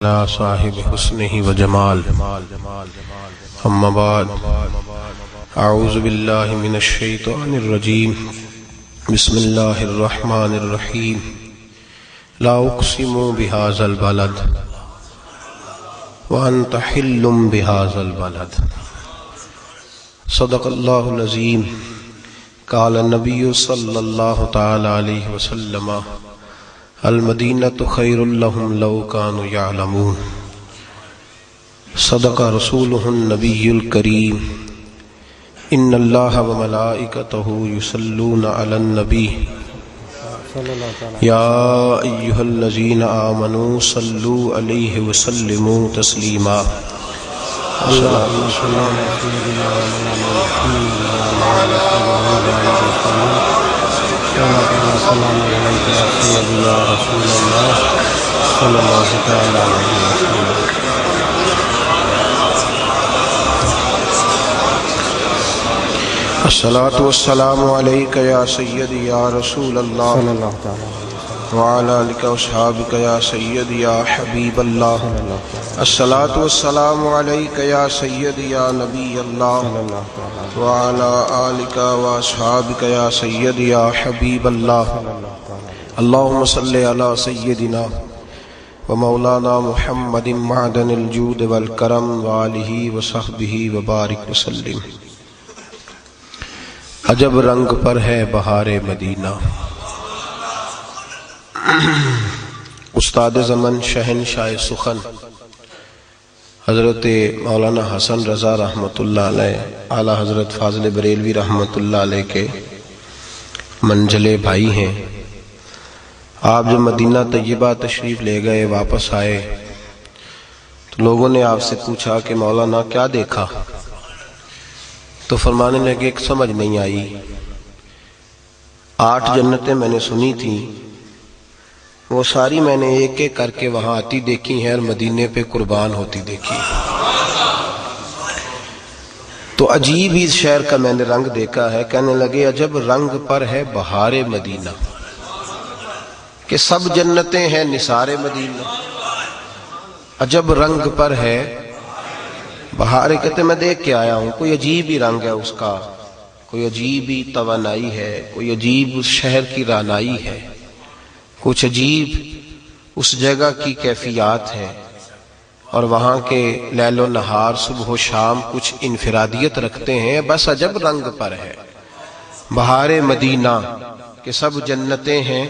لا صاحب حسنه وجمال اما بعد اعوذ باللہ من الشیطان الرجیم بسم اللہ الرحمن الرحیم لا اقسم بهذا البلد وانت حل بهذا البلد صدق اللہ العظیم قال النبی صلی اللہ تعالی علیہ وسلم المدینۃ خیر لهم لو كانوا يعلمون صدق رسولہ النبی الکریم ان اللہ وملائکتہ یصلون علی النبی یا ایہا الذین آمنوا صلوا علیہ وسلموا تسلیما اللہم صل علی سیدنا السلام علیکم یا سیدی یا رسول اللہ صلی اللہ تعالی علیہ وسلم الصلاۃ والسلام علیک یا سیدی یا رسول اللہ صلی اللہ تعالی علیہ وسلم وعلی آلک واصحابک یا سیدی یا حبیب اللہ الصلاۃ والسلام علیک یا سیدی یا نبی اللہ وعلی آلک واصحابک یا سیدی یا حبیب اللہ اللہم صلی علی سیدنا ومولانا محمد معدن الجود والکرم وآلہ وصحبہ وبارک وسلم عجب رنگ پر ہے بہار مدینہ۔ استاد زمن شہنشاہ سخن حضرت مولانا حسن رضا رحمۃ اللہ علیہ اعلی حضرت فاضل بریلوی رحمۃ اللہ علیہ کے منجلے بھائی ہیں۔ آپ جب مدینہ طیبہ تشریف لے گئے، واپس آئے تو لوگوں نے آپ سے پوچھا کہ مولانا کیا دیکھا؟ تو فرمانے لگے کہ سمجھ نہیں آئی، 8 جنتیں میں نے سنی تھیں، وہ ساری میں نے ایک ایک کر کے وہاں آتی دیکھی ہیں اور مدینے پہ قربان ہوتی دیکھی۔ تو عجیب ہی شہر کا میں نے رنگ دیکھا ہے۔ کہنے لگے عجب رنگ پر ہے بہار مدینہ، کہ سب جنتیں ہیں نثار مدینہ، عجب رنگ پر ہے بہار۔ کہتے میں دیکھ کے آیا ہوں، کوئی عجیب ہی رنگ ہے اس کا، کوئی عجیب ہی توانائی ہے، کوئی عجیب اس شہر کی رانائی ہے، کچھ عجیب اس جگہ کی کیفیات ہے، اور وہاں کے لیل و نہار صبح و شام کچھ انفرادیت رکھتے ہیں۔ بس عجب رنگ پر ہے بہار مدینہ، کہ سب جنتیں ہیں۔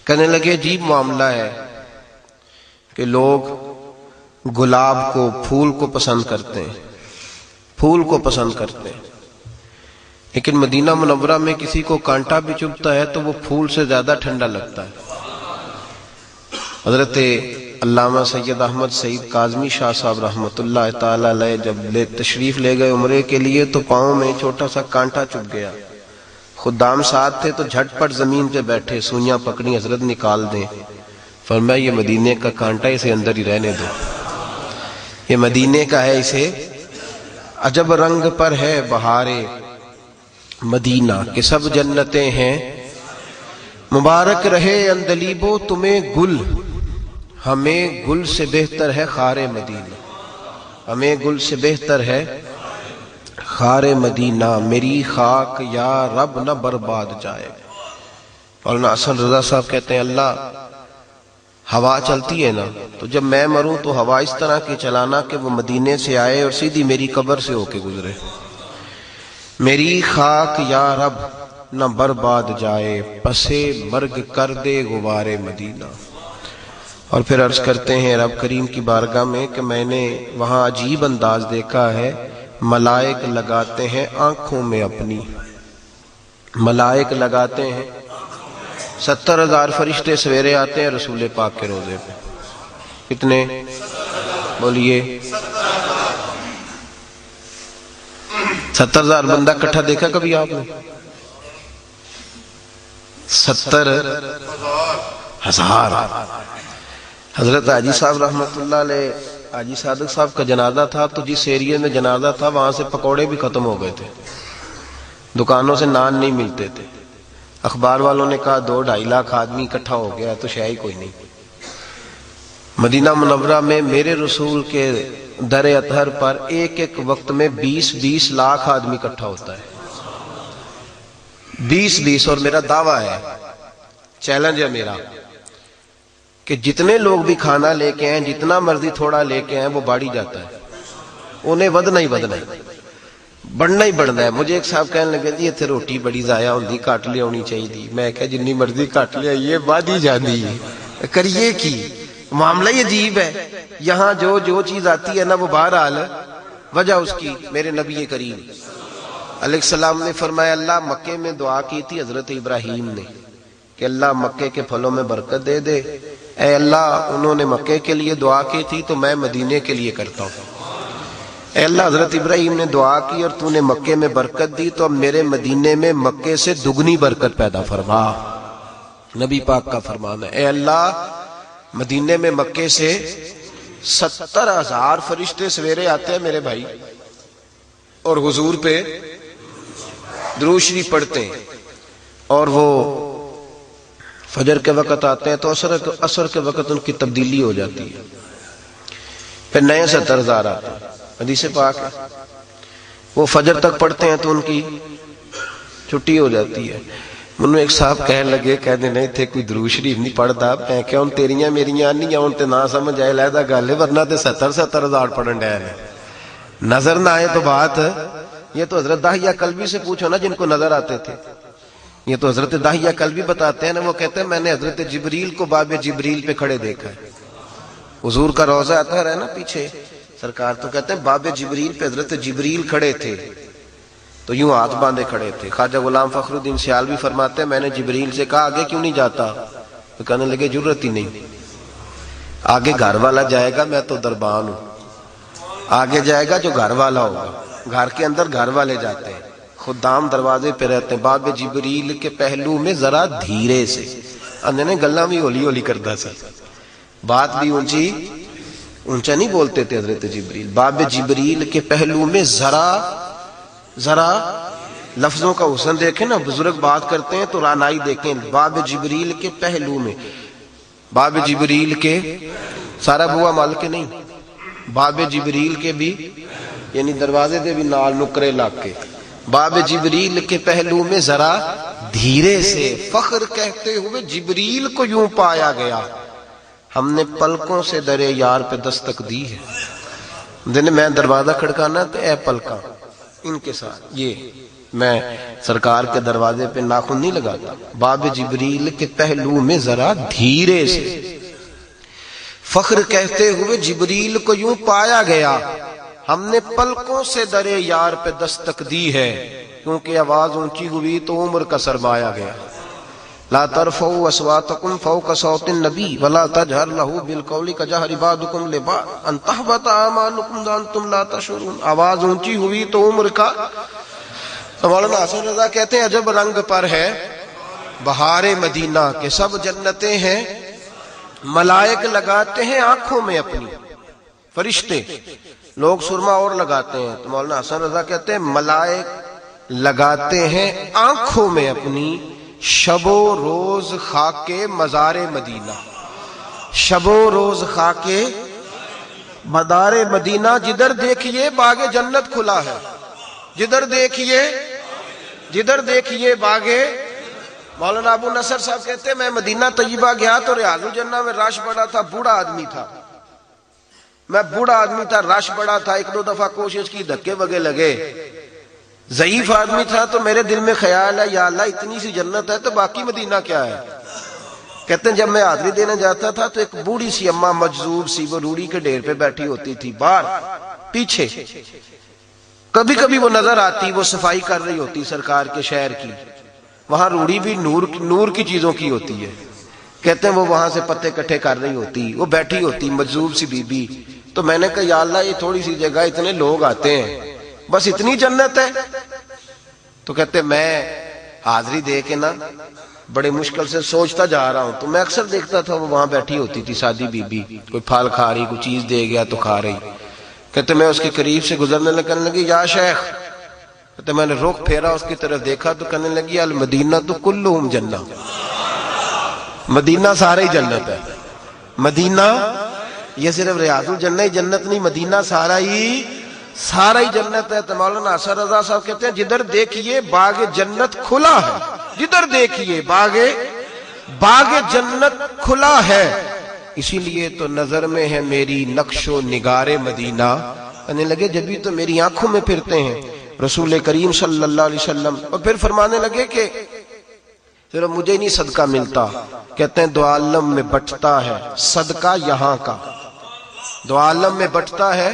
کہنے لگے عجیب معاملہ ہے کہ لوگ گلاب کو، پھول کو پسند کرتے ہیں، پھول کو پسند کرتے ہیں، لیکن مدینہ منورہ میں کسی کو کانٹا بھی چبھتا ہے تو وہ پھول سے زیادہ ٹھنڈا لگتا ہے۔ حضرت علامہ سید احمد سعید کاظمی شاہ صاحب رحمۃ اللہ تعالی علیہ جب تشریف لے گئے عمرے کے لیے تو پاؤں میں چھوٹا سا کانٹا چبھ گیا۔ خدام ساتھ تھے تو جھٹ پٹ زمین پہ بیٹھے، سوئیاں پکڑی، حضرت نکال دیں۔ فرمایا یہ مدینے کا کانٹا، اسے اندر ہی رہنے دو، یہ مدینے کا ہے، اسے۔ عجب رنگ پر ہے بہار مدینہ، کہ سب جنتیں ہیں۔ مبارک رہے اندلیبو تمہیں گل، ہمیں گل سے بہتر ہے خار مدینہ، ہمیں گل سے بہتر ہے خار مدینہ۔ میری خاک یا رب نہ برباد جائے۔ اور حسن رضا صاحب کہتے ہیں اللہ ہوا چلتی ہے نا، تو جب میں مروں تو ہوا اس طرح کی چلانا کہ وہ مدینے سے آئے اور سیدھی میری قبر سے ہو کے گزرے۔ میری خاک یا رب نہ برباد جائے، پسے مرگ کر دے غبار مدینہ۔ اور پھر عرض کرتے ہیں رب کریم کی بارگاہ میں کہ میں نے وہاں عجیب انداز دیکھا ہے، ملائک لگاتے ہیں آنکھوں میں اپنی، ملائک لگاتے ہیں، 70,000 فرشتے سویرے آتے ہیں رسول پاک کے روزے پہ۔ کتنے بولیے؟ 70,000 بندہ اکٹھا دیکھا کبھی آپ نے؟ 70,000۔ حضرت حاجی صاحب رحمۃ اللہ علیہ، حاجی صادق صاحب کا جنازہ تھا تو جس ایریے میں جنازہ تھا وہاں سے پکوڑے بھی ختم ہو گئے تھے، دکانوں سے نان نہیں ملتے تھے۔ اخبار والوں نے کہا 2-2.5 لاکھ آدمی اکٹھا ہو گیا تو شے ہی کوئی نہیں۔ مدینہ منورہ میں میرے رسول کے در اطہر پر ایک ایک وقت میں 20-20 لاکھ آدمی اکٹھا ہوتا ہے، 20-20۔ اور میرا دعویٰ ہے، چیلنج ہے میرا، کہ جتنے لوگ بھی کھانا لے کے آئیں، جتنا مرضی تھوڑا لے کے آئیں، وہ باڑی جاتا ہے، انہیں ودنا ہی ودنا ہے، بڑھنا ہی بڑھنا ہے۔ مجھے ایک صاحب کہنے لگے جی اتنے روٹی بڑی ضائع ہوندی، کٹ لے ہونی چاہیے۔ میں کہا جنی مرضی کٹ لے آئیے، باد ہی جاندی ہے، کریے کی؟ معاملہ ہی عجیب ہے۔ یہاں جو چیز آتی ہے نا، وہ بہرحال وجہ اس کی میرے نبی کریم علیہ السلام نے فرمایا، اللہ مکے میں دعا کی تھی حضرت ابراہیم نے کہ اللہ مکے کے پھلوں میں برکت دے دے۔ اے اللہ، انہوں نے مکے کے لیے دعا کی تھی تو میں مدینے کے لیے کرتا ہوں۔ اے اللہ، حضرت ابراہیم نے دعا کی اور تو نے مکے میں برکت دی، تو اب میرے مدینے میں مکے سے دگنی برکت پیدا فرما۔ نبی پاک کا فرمان ہے، اے اللہ، مدینے میں مکے سے 70,000 فرشتے سویرے آتے ہیں میرے بھائی، اور حضور پہ درود شریف پڑھتے ہیں، اور وہ فجر کے وقت آتے ہیں تو عصر کے وقت ان کی تبدیلی ہو جاتی ہے، پھر نئے 70,000 آتے ہیں۔ حدیث پاک ہے، وہ فجر تک پڑھتے ہیں تو ان کی چھٹی ہو جاتی ہے۔ منو ایک صاحب کہنے لگے، کہنے نہیں تھے کوئی درود شریف نہیں پڑھتا۔ میں کہا ان تیریاں میریاں نہیں ہوں تے نہ سمجھ آئے لہذا گل ہے، ورنہ تے 70,000 پڑھن ڈے نے، نظر نہ آئے تو بات۔ یہ تو حضرت داہیہ کلبی سے پوچھو نا جن کو نظر آتے تھے، یہ تو حضرت داہیہ کلبی بتاتے ہیں نا، وہ کہتے ہیں میں نے حضرت جبریل کو باب جبریل پہ کھڑے دیکھا ہے۔ حضور کا روضہ اطہر ہے نا پیچھے، سرکار تو کہتے ہیں باب جبریل پہ حضرت جبریل کھڑے تھے تو یوں ہاتھ باندھے کھڑے تھے۔ خواجہ غلام فخر الدین سیالوی فرماتے ہیں میں نے جبریل سے کہا آگے کیوں نہیں جاتا؟ تو کہنے لگے ضرورت ہی نہیں، آگے گھر والا جائے گا، میں تو دربان ہوں، آگے جائے گا جو گھر والا ہوگا۔ گھر کے اندر گھر والے جاتے ہیں، خدام دروازے پہ رہتے ہیں۔ باب جبریل کے پہلو میں ذرا دھیرے سے، انہیں گلاں بھی ہولی ہولی کرتا سی، بات بھی اونچا نہیں بولتے تھے حضرت جبریل۔ باب جبریل کے پہلو میں ذرا لفظوں کا حسن دیکھیں نا، بزرگ بات کرتے ہیں تو رانائی دیکھیں۔ باب جبریل کے پہلو میں، باب جبریل کے سارا بوا مال کے نہیں، باب جبریل کے بھی، یعنی دروازے دے بھی نال نکرے لاگ کے، باب جبریل کے پہلو میں ذرا دھیرے سے فخر کہتے ہوئے جبریل کو یوں پایا گیا، ہم نے پلکوں سے درے یار پہ دستک دی ہے۔ دن میں دروازہ کھڑکانا تو اے پلکاں ان کے ساتھ، یہ میں سرکار کے دروازے پہ ناخن نہیں لگاتا۔ باب جبریل کے پہلو میں ذرا دھیرے سے فخر کہتے ہوئے جبریل کو یوں پایا گیا، ہم نے پلکوں سے درے یار پہ دستک دی ہے، کیونکہ آواز اونچی ہوئی تو عمر کا سرمایا گیا۔ لا ترفعوا اصواتکم فوق صوت النبی ولا تجہر لہ بالقول کجہر بعضکم لبعض ان تحبط اعمالکم وانتم لا تشعرون۔ آواز اونچی ہوئی تو عمر کا۔ مولانا حسن رضا کہتے ہیں عجب رنگ پر ہے بہار مدینہ کہ سب جنتیں ہیں، ملائک لگاتے ہیں آنکھوں میں اپنی، فرشتے، لوگ سرما اور لگاتے ہیں، تو مولانا حسن رضا کہتے ہیں ملائک لگاتے ہیں آنکھوں میں اپنی، شب و روز خاک مزار مدینہ، شب و روز خاک مدار مدینہ، جدھر دیکھیے باغ جنت کھلا ہے، جدھر دیکھیے باغ۔ مولانا ابو نصر صاحب کہتے ہیں میں مدینہ طیبہ گیا تو ریاض الجنہ میں رش بڑا تھا، بوڑھا آدمی تھا، میں بوڑھا آدمی تھا، رش بڑا تھا، ایک دو دفعہ کوشش کی، دھکے وگے لگے، ضعیف آدمی تھا، تو میرے دل میں خیال ہے یا اللہ اتنی سی جنت ہے تو باقی مدینہ کیا ہے؟ کہتے ہیں جب میں حاضری دینے جاتا تھا تو ایک بوڑھی سی اماں مجذوب سی وہ روڑی کے ڈھیر پہ بیٹھی ہوتی تھی، باہر پیچھے، کبھی کبھی وہ نظر آتی، وہ صفائی کر رہی ہوتی سرکار کے شہر کی، وہاں روڑی بھی نور کی چیزوں کی ہوتی ہے، کہتے ہیں وہ وہاں سے پتے کٹھے کر رہی ہوتی، وہ بیٹھی ہوتی مجذوب سی بی بی۔ تو میں نے کہا یا اللہ یہ تھوڑی سی جگہ اتنے لوگ آتے ہیں، بس اتنی جنت ہے؟ تو کہتے میں حاضری دے کے نا بڑے مشکل سے سوچتا جا رہا ہوں، تو میں اکثر دیکھتا تھا وہ وہاں بیٹھی ہوتی تھی سادی بی بی، کوئی پھل کھا رہی، کوئی چیز دے گیا تو کھا رہی۔ کہتے میں اس کے قریب سے گزرنے لگی، یا شیخ، کہتے میں نے رخ پھیرا اس کی طرف دیکھا تو کہنے لگی المدینہ تو کلہم جنہ، مدینہ سارے ہی جنت ہے، مدینہ یہ صرف ریاض الجنہ ہی جنت نہیں، مدینہ سارا ہی جنت ہے۔ تو مولانا اثر رضا صاحب کہتے ہیں جدھر دیکھیے باغ جنت کھلا ہے، جدھر دیکھیے باغ جنت کھلا ہے، اسی لیے تو نظر میں ہے میری نقش و نگار مدینہ۔ کہنے لگے جبھی تو میری آنکھوں میں پھرتے ہیں رسول کریم صلی اللہ علیہ وسلم۔ اور پھر فرمانے لگے کہ صرف مجھے نہیں صدقہ ملتا، کہتے ہیں دو عالم میں بٹتا ہے صدقہ یہاں کا، دو عالم میں بٹتا ہے۔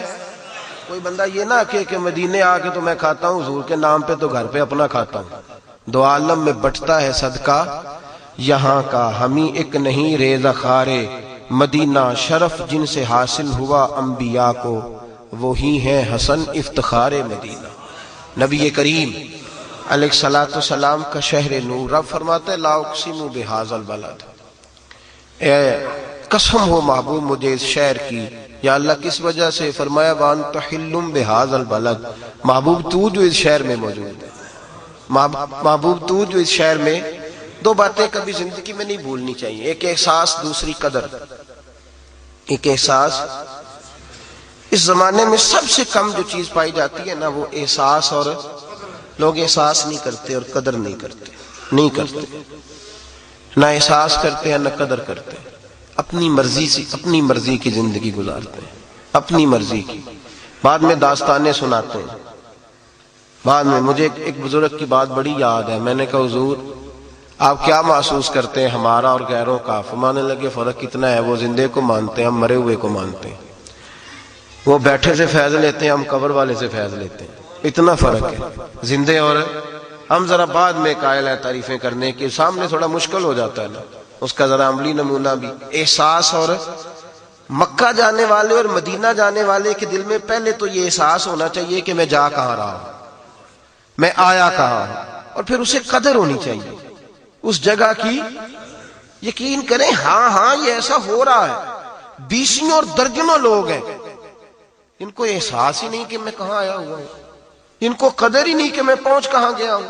کوئی بندہ یہ نہ کہ مدینے آ کے تو میں کھاتا ہوں حضور کے نام پہ، تو گھر پہ اپنا کھاتا ہوں۔ دو عالم میں بٹتا ہے صدقہ یہاں کا، ہمیں ایک نہیں ریزہ خارے مدینہ، شرف جن سے حاصل ہوا انبیاء کو، وہی ہے حسن افتخار مدینہ۔ نبی کریم علیہ الصلوۃ والسلام کا شہر نور، رب فرماتے لا اقسم بہذا البلد، اے قسم ہو محبوب مجھے اس شہر کی۔ یا اللہ کس وجہ سے؟ فرمایا وانت حل بہذا البلد، محبوب تو جو اس شہر میں موجود ہے، محبوب تو جو اس شہر میں۔ دو باتیں کبھی زندگی میں نہیں بھولنی چاہیے، ایک احساس، دوسری قدر۔ ایک احساس، اس زمانے میں سب سے کم جو چیز پائی جاتی ہے نا وہ احساس، اور لوگ احساس نہیں کرتے اور قدر نہیں کرتے، نہ احساس کرتے ہیں نہ قدر کرتے ہیں، اپنی مرضی کی زندگی گزارتے ہیں، اپنی مرضی کی۔ بعد میں داستانیں سناتے ہیں، بعد میں مجھے ایک بزرگ کی بات بڑی یاد ہے، میں نے کہا حضور آپ کیا محسوس کرتے ہیں ہمارا اور غیروں کا؟ فرمانے لگے فرق کتنا ہے، وہ زندے کو مانتے ہیں، ہم مرے ہوئے کو مانتے ہیں، وہ بیٹھے سے فیض لیتے ہیں، ہم قبر والے سے فیض لیتے ہیں، اتنا فرق ہے زندے اور ہم۔ ذرا بعد میں قائل ہے تعریفیں کرنے کے، سامنے تھوڑا مشکل ہو جاتا ہے نا، اس کا ذرا عملی نمونہ بھی۔ احساس، اور مکہ جانے والے اور مدینہ جانے والے کے دل میں پہلے تو یہ احساس ہونا چاہیے کہ میں جا کہاں رہا ہوں، میں آیا کہاں ہوں، اور پھر اسے قدر ہونی چاہیے اس جگہ کی۔ یقین کریں ہاں یہ ایسا ہو رہا ہے، بیسوں اور درجنوں لوگ ہیں ان کو احساس ہی نہیں کہ میں کہاں آیا ہوا ہوں، ان کو قدر ہی نہیں کہ میں پہنچ کہاں گیا ہوں۔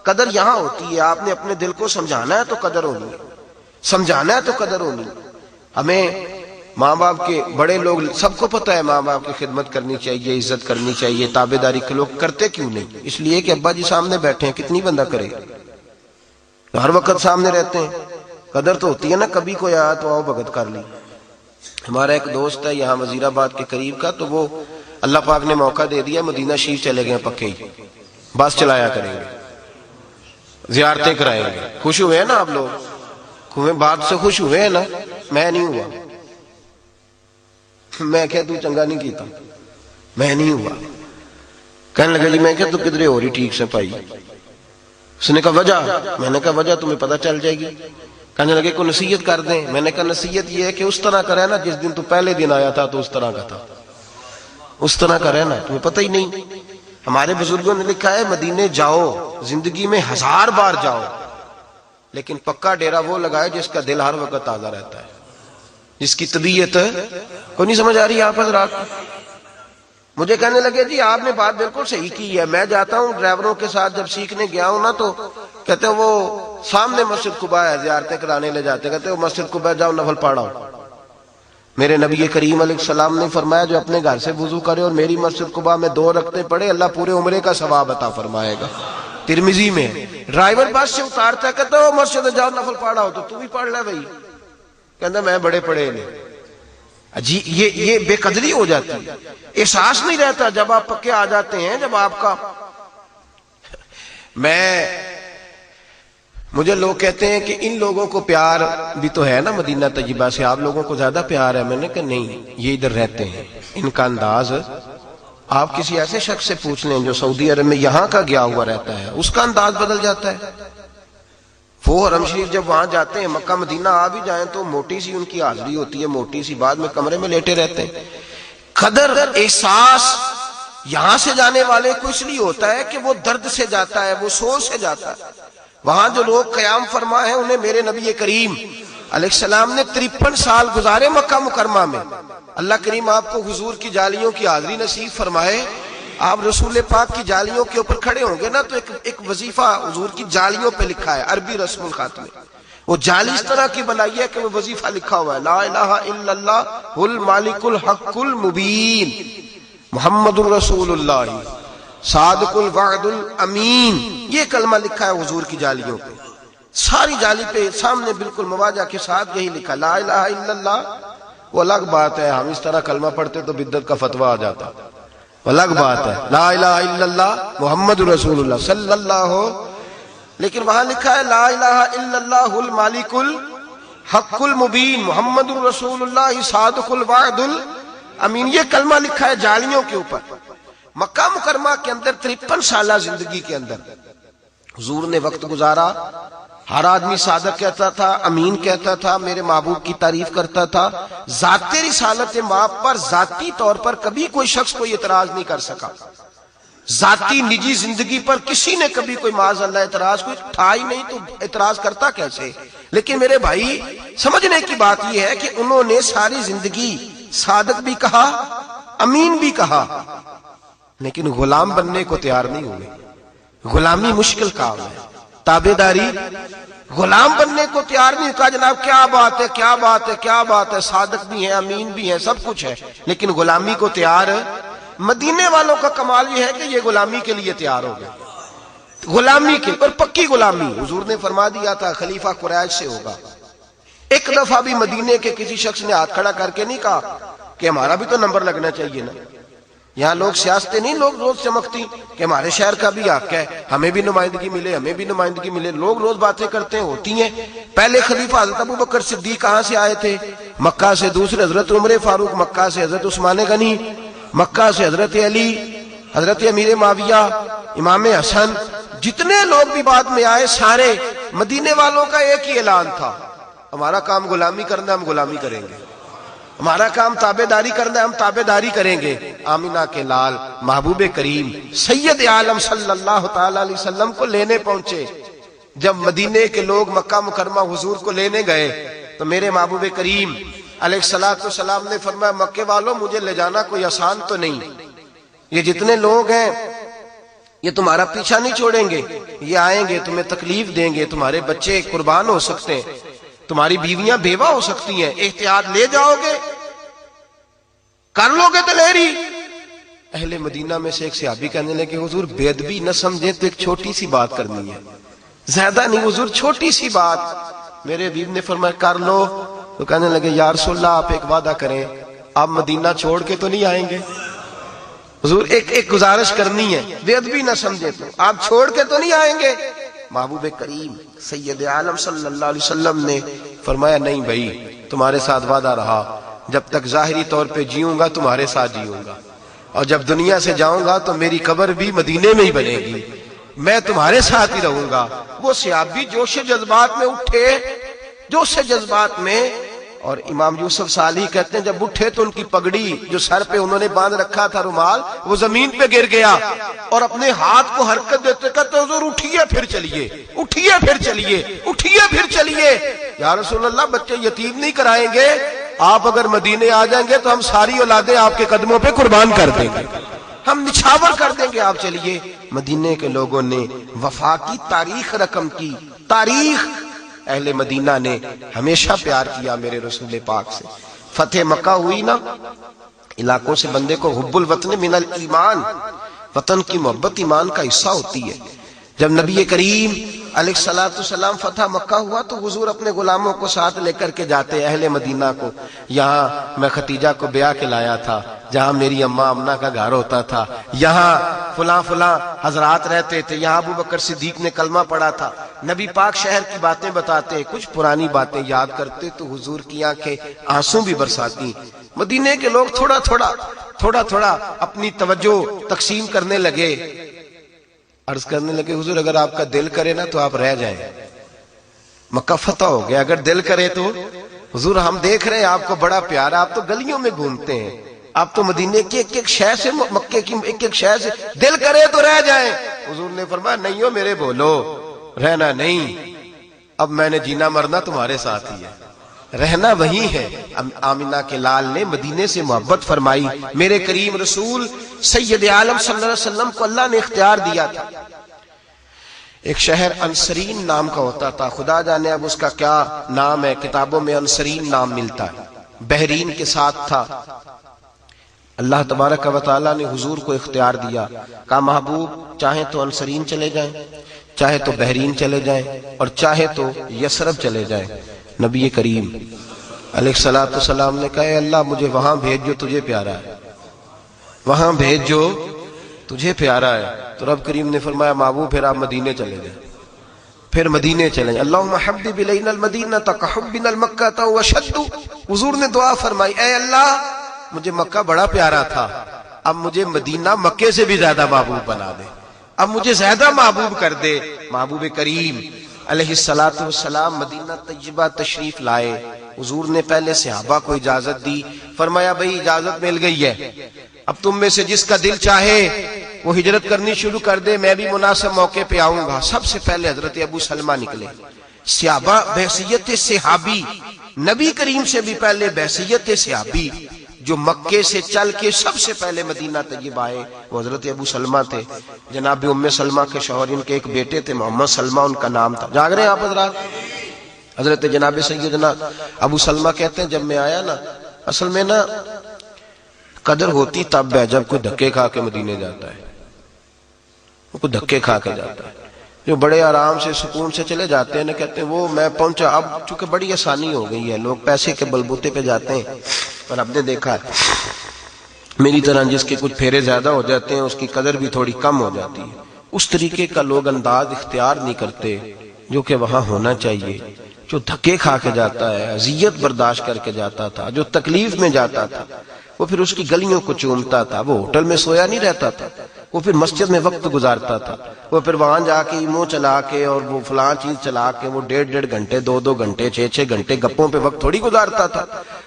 قدر یہاں ہوتی ہے، آپ نے اپنے دل کو سمجھانا ہے تو قدر ہونی ہے، سمجھانا ہے تو قدر ہونی ہے۔ ہمیں ماں باپ کے بڑے لوگ سب کو پتہ ہے ماں باپ کی خدمت کرنی چاہیے، عزت کرنی چاہیے، تابعداری کے لوگ کرتے کیوں نہیں؟ اس لیے کہ ابا جی سامنے بیٹھے ہیں، کتنی بندہ کرے، ہر وقت سامنے رہتے ہیں، قدر تو ہوتی ہے نا، کبھی کوئی آیا تو آؤ بھگت کر لی۔ ہمارا ایک دوست ہے یہاں وزیر آباد کے قریب کا، تو وہ اللہ پاک نے موقع دے دیا، مدینہ شریف چلے گئے پکے ہی، بس چلایا کریں گے، زیارتیں کرائیں گے۔ خوش ہوئے ہیں نا آپ لوگ، بات سے خوش ہوئے ہیں نا؟ میں نہیں ہوا، میں کہ تو چنگا نہیں کیتا، میں نہیں ہوا۔ کہنے لگا جی میں کہ تو کدھرے ہو رہی ٹھیک سے پائی؟ اس نے کہا وجہ، میں نے کہا وجہ تمہیں پتہ چل جائے گی۔ کہنے لگے کو نصیحت کر دیں، میں نے کہا نصیحت یہ ہے کہ اس طرح کرے نا جس دن تو پہلے دن آیا تھا تو اس طرح کا تھا، اس طرح کرے نا، تمہیں پتہ ہی نہیں۔ ہمارے بزرگوں نے لکھا ہے مدینے جاؤ، زندگی میں 1000 بار جاؤ، لیکن پکا ڈیرا وہ لگائے جس کا دل ہر وقت تازہ رہتا ہے، جس کی طبیعت کو نہیں سمجھ آ رہی آپ حضرات۔ مجھے کہنے لگے جی آپ نے بات بالکل صحیح کی ہے، میں جاتا ہوں ڈرائیوروں کے ساتھ جب سیکھنے گیا ہوں نا، تو کہتے ہیں وہ سامنے مسجد قباء ہے، زیارتیں کرانے لے جاتے، کہتے ہیں وہ مسجد قباء جاؤ نفل پڑھو۔ میرے نبی کریم علیہ السلام نے فرمایا جو اپنے گھر سے وضو کرے اور میری مسجد قباء میں 2 رکعتیں پڑھے، اللہ پورے عمرے کا ثواب عطا فرمائے گا۔ ترمذی میں ڈرائیور بس سے اتارتا ہے، کہتا ہے وہ مسجد جاؤ نفل پڑھو، تو تو بھی پڑھ لے بھائی، کہتا میں بڑے پڑھے نہیں۔ جی یہ بے قدری ہو جاتی ہے، احساس نہیں رہتا جب آپ پکے آ جاتے ہیں، جب آپ کا۔ مجھے لوگ کہتے ہیں کہ ان لوگوں کو پیار بھی تو ہے نا مدینہ طیبہ سے، آپ لوگوں کو زیادہ پیار ہے۔ میں نے کہا نہیں، یہ ادھر رہتے ہیں، ان کا انداز آپ کسی ایسے شخص سے پوچھ لیں جو سعودی عرب میں یہاں کا گیا ہوا رہتا ہے، اس کا انداز بدل جاتا ہے۔ وہ حرم شریف جب وہاں جاتے ہیں، مکہ مدینہ آ بھی جائیں تو موٹی سی ان کی حاضری ہوتی ہے، موٹی سی، بعد میں کمرے میں لیٹے رہتے ہیں۔ قدر احساس یہاں سے جانے والے کو اس لیے ہوتا ہے کہ وہ درد سے جاتا ہے، وہ سوچ سے جاتا ہے۔ وہاں جو لوگ قیام فرما ہیں انہیں میرے نبی کریم علیہ السلام نے 53 سال گزارے مکہ مکرمہ میں۔ اللہ کریم آپ کو حضور کی جالیوں کی حاضری نصیب فرمائے۔ آپ رسول پاک کی جالیوں کے اوپر کھڑے ہوں گے نا تو ایک وظیفہ حضور کی جالیوں پہ لکھا ہے، عربی رسم الخط میں، وہ جال اس طرح کی بنائی ہے کہ وہ وظیفہ لکھا ہوا ہے لا الہ الا اللہ المالک الحق المبین محمد الرسول اللہ صادق الوعد الامین، یہ کلمہ لکھا ہے حضور کی جالیوں پہ، ساری جالی پہ سامنے بالکل مواجہ کے ساتھ یہی لکھا لا الہ الا اللہ۔ وہ الگ بات ہے ہم اس طرح کلمہ پڑھتے تو بدعت کا فتویٰ آ جاتا، الگ بات ہے لا الہ الا اللہ محمد رسول اللہ صلی اللہ، لیکن وہاں لکھا ہے لا الہ الا اللہ المالک الحق المبین محمد الرسول اللہ صادق الوعد الامین، یہ کلمہ لکھا ہے جالیوں کے اوپر۔ مکہ مکرمہ کے اندر 53 سالہ زندگی کے اندر حضور نے وقت گزارا، ہر آدمی صادق کہتا تھا، امین کہتا تھا، میرے محبوب کی تعریف کرتا تھا، ذات رسالت مآب پر ذاتی طور پر کبھی کوئی شخص کوئی اعتراض نہیں کر سکا، ذاتی نجی زندگی پر کسی نے کبھی کوئی معاذ اللہ اعتراض کوئی تھا ہی نہیں، تو اعتراض کرتا کیسے؟ لیکن میرے بھائی سمجھنے کی بات یہ ہے کہ انہوں نے ساری زندگی صادق بھی کہا، امین بھی کہا، لیکن غلام بننے کو تیار نہیں ہوئے۔ غلامی مشکل کام ہے، تابعداری، غلام بننے کو تیار نہیں، کہا جناب کیا بات ہے کیا بات ہے کیا بات ہے، صادق بھی ہے امین بھی ہے سب کچھ ہے، لیکن غلامی کو تیار۔ مدینے والوں کا کمال یہ ہے کہ یہ غلامی کے لیے تیار ہو گئے، غلامی کے اور پکی غلامی۔ حضور نے فرما دیا تھا خلیفہ قریش سے ہوگا، ایک دفعہ بھی مدینے کے کسی شخص نے ہاتھ کھڑا کر کے نہیں کہا کہ ہمارا بھی تو نمبر لگنا چاہیے نا۔ یہاں لوگ سیاستیں نہیں لوگ روز چمکتی کہ ہمارے شہر کا بھی حق ہے، ہمیں بھی نمائندگی ملے ہمیں بھی نمائندگی ملے، لوگ روز باتیں کرتے ہیں ہوتی ہیں۔ پہلے خلیفہ حضرت ابوبکر صدیق کہاں سے آئے تھے؟ مکہ سے، دوسرے حضرت عمر فاروق مکہ سے، حضرت عثمان غنی مکہ سے، حضرت علی، حضرت امیر معاویہ، امام حسن، جتنے لوگ بھی بعد میں آئے سارے مدینے والوں کا ایک ہی اعلان تھا، ہمارا کام غلامی کرنا، ہم غلامی کریں گے، ہمارا کام تابعداری کرنا ہے، ہم تابعداری کریں گے۔ آمینہ کے لال محبوب کریم سید عالم صلی اللہ تعالی علیہ وسلم کو لینے پہنچے۔ جب مدینے کے لوگ مکہ مکرمہ حضور کو لینے گئے تو میرے محبوب کریم علیہ السلام نے فرمایا مکے والوں مجھے لے جانا کوئی آسان تو نہیں، یہ جتنے لوگ ہیں یہ تمہارا پیچھا نہیں چھوڑیں گے، یہ آئیں گے تمہیں تکلیف دیں گے، تمہارے بچے قربان ہو سکتے ہیں، تمہاری بیویاں بیوہ ہو سکتی ہیں، احتیاط لے جاؤ گے، کر لو گے دلیری۔ اہل مدینہ میں سے ایک صحابی کہنے لگے حضور بے ادبی نہ سمجھیں تو ایک چھوٹی سی بات کرنی ہے، زیادہ نہیں حضور چھوٹی سی بات۔ میرے حبیب نے فرمایا کر لو، تو کہنے لگے یا رسول اللہ آپ ایک وعدہ کریں، آپ مدینہ چھوڑ کے تو نہیں آئیں گے؟ حضور ایک گزارش کرنی ہے، بے ادبی نہ سمجھیں تو آپ چھوڑ کے تو نہیں آئیں گے؟ محبوب کریم سید عالم صلی اللہ علیہ وسلم نے فرمایا نہیں بھائی تمہارے ساتھ وعدہ رہا، جب تک ظاہری طور پہ جیوں گا تمہارے ساتھ جیوں گا، اور جب دنیا سے جاؤں گا تو میری قبر بھی مدینے میں ہی بنے گی، میں تمہارے ساتھ ہی رہوں گا۔ وہ صحابی جوش جذبات میں اٹھے، جوش جذبات میں، اور امام یوسف صالحی کہتے ہیں جب اٹھے تو ان کی پگڑی جو سر پہ انہوں نے باندھ رکھا تھا رومال وہ زمین پہ گر گیا، اور اپنے ہاتھ کو حرکت دیتے کہتے حضور اٹھیے پھر چلیے، اٹھیے پھر چلیے، اٹھیے پھر چلیے۔ یا رسول اللہ بچے یتیم نہیں کرائیں گے، آپ اگر مدینے آ جائیں گے تو ہم ساری اولادیں آپ کے قدموں پہ قربان کر دیں گے، ہم نچھاور کر دیں گے، آپ چلیے۔ مدینے کے لوگوں نے وفا کی تاریخ رقم کی، تاریخ اہل مدینہ نے ہمیشہ پیار کیا میرے رسول پاک سے۔ فتح مکہ ہوئی نا، علاقوں سے بندے کو حب الوطن من الایمان، وطن کی محبت ایمان کا حصہ ہوتی ہے۔ جب نبی کریم علیہ السلام فتح مکہ ہوا تو حضور اپنے غلاموں کو ساتھ لے کر کے جاتے اہل مدینہ کو، یہاں میں ختیجہ کو بیاہ کے لایا تھا، جہاں میری اماں امنہ کا گھر ہوتا تھا، یہاں فلاں فلاں حضرات رہتے تھے، یہاں ابو بکر صدیق نے کلمہ پڑھا تھا۔ نبی پاک شہر کی باتیں بتاتے، کچھ پرانی باتیں یاد کرتے تو حضور کی آنکھیں آنسو بھی برساتی۔ مدینے کے لوگ تھوڑا تھوڑا اپنی توجہ تقسیم کرنے لگے، عرض کرنے لگے حضور اگر آپ کا دل کرے نا تو آپ رہ جائیں، مکہ فتح ہو گیا، اگر دل کرے تو حضور ہم دیکھ رہے ہیں آپ کو بڑا پیار، آپ تو گلیوں میں گھومتے ہیں، آپ تو مدینے کی ایک ایک شہر سے، مکے کی ایک ایک شہر سے، دل کرے تو رہ جائیں۔ حضور نے فرمایا نہیں ہو میرے بولو، رہنا نہیں، اب میں نے جینا مرنا تمہارے ساتھ ہی ہے، رہنا وہی ہے۔ آمینہ کے لال نے مدینے سے محبت فرمائی۔ میرے کریم رسول سید عالم صلی اللہ علیہ وسلم کو اللہ نے اختیار دیا تھا، ایک شہر انصرین نام کا ہوتا تھا، خدا جانے اب اس کا کیا نام ہے، کتابوں میں انصرین نام ملتا ہے، بحرین کے ساتھ تھا۔ اللہ تبارک و تعالیٰ نے حضور کو اختیار دیا، کہا محبوب چاہیں تو انصرین چلے جائیں، چاہے تو بحرین چلے جائیں، اور چاہے تو یثرب چلے جائیں۔ نبی کریم علیہ الصلوۃ والسلام نے کہا اے اللہ مجھے وہاں بھیج جو تجھے پیارا ہے، وہاں بھیج جو تجھے پیارا ہے۔ تو رب کریم نے فرمایا محبوب پھر آپ مدینے چلے جائیں، پھر مدینے چلیں۔ اللہم حبب الینا المدینہ کحبنا المکہ واشد۔ حضور نے دعا فرمائی اے اللہ مجھے مکہ بڑا پیارا تھا، اب مجھے مدینہ مکے سے بھی زیادہ محبوب بنا دے، اب مجھے زیادہ محبوب کر دے۔ محبوب کریم علیہ الصلوۃ والسلام مدینہ طیبہ تشریف لائے۔ حضور نے پہلے صحابہ کو اجازت دی، فرمایا بھئی اجازت مل گئی ہے، اب تم میں سے جس کا دل چاہے وہ ہجرت کرنی شروع کر دے، میں بھی مناسب موقع پہ آؤں گا۔ سب سے پہلے حضرت ابو سلمہ نکلے، صحابہ بحیثیت صحابی، نبی کریم سے بھی پہلے بحیثیت صحابی جو مکے سے چل کے سب سے پہلے مدینہ طیبہ آئے وہ حضرت ابو سلمہ تھے۔ جناب ام سلمہ کے شوہر، ان کے ایک بیٹے تھے محمد سلمہ ان کا نام تھا۔ جاگ رہے ہیں آپ حضرات؟ حضرت جناب سیدنا ابو سلمہ کہتے ہیں جب میں آیا نا، اصل میں نا قدر ہوتی تب ہے جب کوئی دھکے کھا کے مدینے جاتا ہے، کوئی دھکے کھا کے جاتا ہے۔ جو بڑے آرام سے سکون سے چلے جاتے ہیں نا، کہتے ہیں وہ میں پہنچا، اب چونکہ بڑی آسانی ہو گئی ہے، لوگ پیسے کے بلبوتے پہ جاتے ہیں، اور اب نے دیکھا ہے میری طرح جس کے کچھ پھیرے زیادہ ہو جاتے ہیں اس کی قدر بھی تھوڑی کم ہو جاتی ہے، اس طریقے کا لوگ انداز اختیار نہیں کرتے جو کہ وہاں ہونا چاہیے۔ جو دھکے کھا کے جاتا ہے، اذیت برداشت کر کے جاتا تھا، جو تکلیف میں جاتا تھا، وہ پھر اس کی گلیوں کو چومتا تھا، وہ ہوٹل میں سویا نہیں رہتا تھا، وہ پھر مسجد میں وقت گزارتا تھا، وہ پھر وہاں جا کے ایمو چلا کے اور وہ فلاں چیز چلا کے وہ 1.5 گھنٹے 2 گھنٹے 6 گھنٹے گپوں پہ وقت تھوڑی گزارتا تھا۔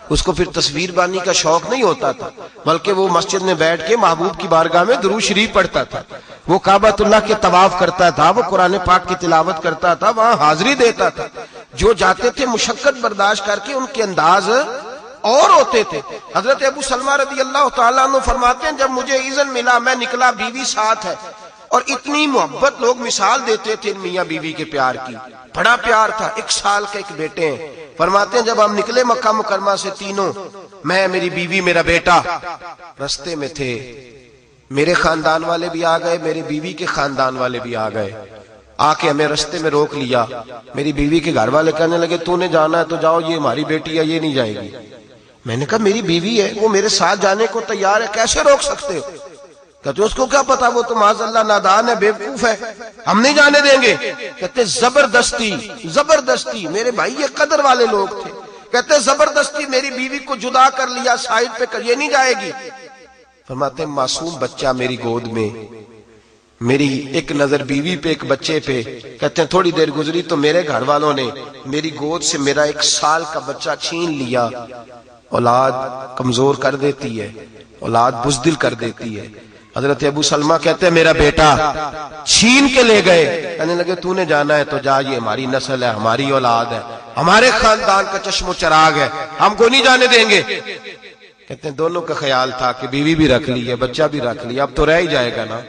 اس کو پھر تصویر بانی کا شوق نہیں ہوتا تھا، بلکہ وہ مسجد میں بیٹھ کے محبوب کی بارگاہ میں درود شریف پڑھتا تھا، وہ کعبۃ اللہ کے طواف کرتا تھا، وہ قرآن پاک کی تلاوت کرتا تھا، وہاں حاضری دیتا تھا۔ جو جاتے تھے مشقت برداشت کر کے ان کے انداز اور ہوتے تھے۔ حضرت ابو سلمہ رضی اللہ تعالیٰ عنہ فرماتے ہیں جب مجھے اذن ملا میں نکلا، بیوی ساتھ ہے، اور اتنی محبت لوگ مثال دیتے تھے میاں بیوی کے پیار کی، بڑا پیار تھا۔ 1 سال کے ایک بیٹے ہیں، فرماتے ہیں جب ہم نکلے مکہ مکرمہ سے تینوں، میں، میری بیوی، میرا بیٹا، رستے میں تھے، میرے خاندان والے بھی آ گئے، میری بیوی کے خاندان والے بھی آ گئے، آ کے ہمیں رستے میں روک لیا۔ میری بیوی کے گھر والے کہنے لگے تو نے جانا ہے تو جاؤ، یہ ہماری بیٹی ہے یہ نہیں جائے گی۔ میں نے کہا میری بیوی ہے، وہ میرے ساتھ جانے کو تیار ہے، کیسے روک سکتے ہو؟ کہتے اس کو کیا پتا، وہ تو معاذ اللہ نادان ہے، بیوقوف ہے، ہم نہیں جانے دیں گے۔ کہتے زبردستی زبردستی، میرے بھائی یہ قدر والے لوگ تھے، کہتے زبردستی میری بیوی کو جدا کر لیا، سائڈ پہ کر، یہ نہیں جائے گی۔ فرماتے ہیں معصوم بچہ میری گود میں، میری ایک نظر بیوی پہ ایک بچے پہ، کہتے ہیں تھوڑی دیر گزری تو میرے گھر والوں نے میری گود سے میرا 1 سال کا بچہ چھین لیا۔ اولاد کمزور کر دیتی ہے، اولاد بزدل کر دیتی ہے۔ حضرت ابو سلمہ کہتے ہیں میرا بیٹا چھین کے لے گئے، کہنے لگے تو نے جانا ہے تو جا، یہ ہماری نسل ہے، ہماری اولاد ہے، ہمارے خاندان کا چشم و چراغ ہے، ہم کو نہیں جانے دیں گے۔ کہتے ہیں دونوں کا خیال تھا کہ بیوی بھی رکھ لی ہے، بچہ بھی رکھ لیا، اب تو رہ ہی جائے گا نا۔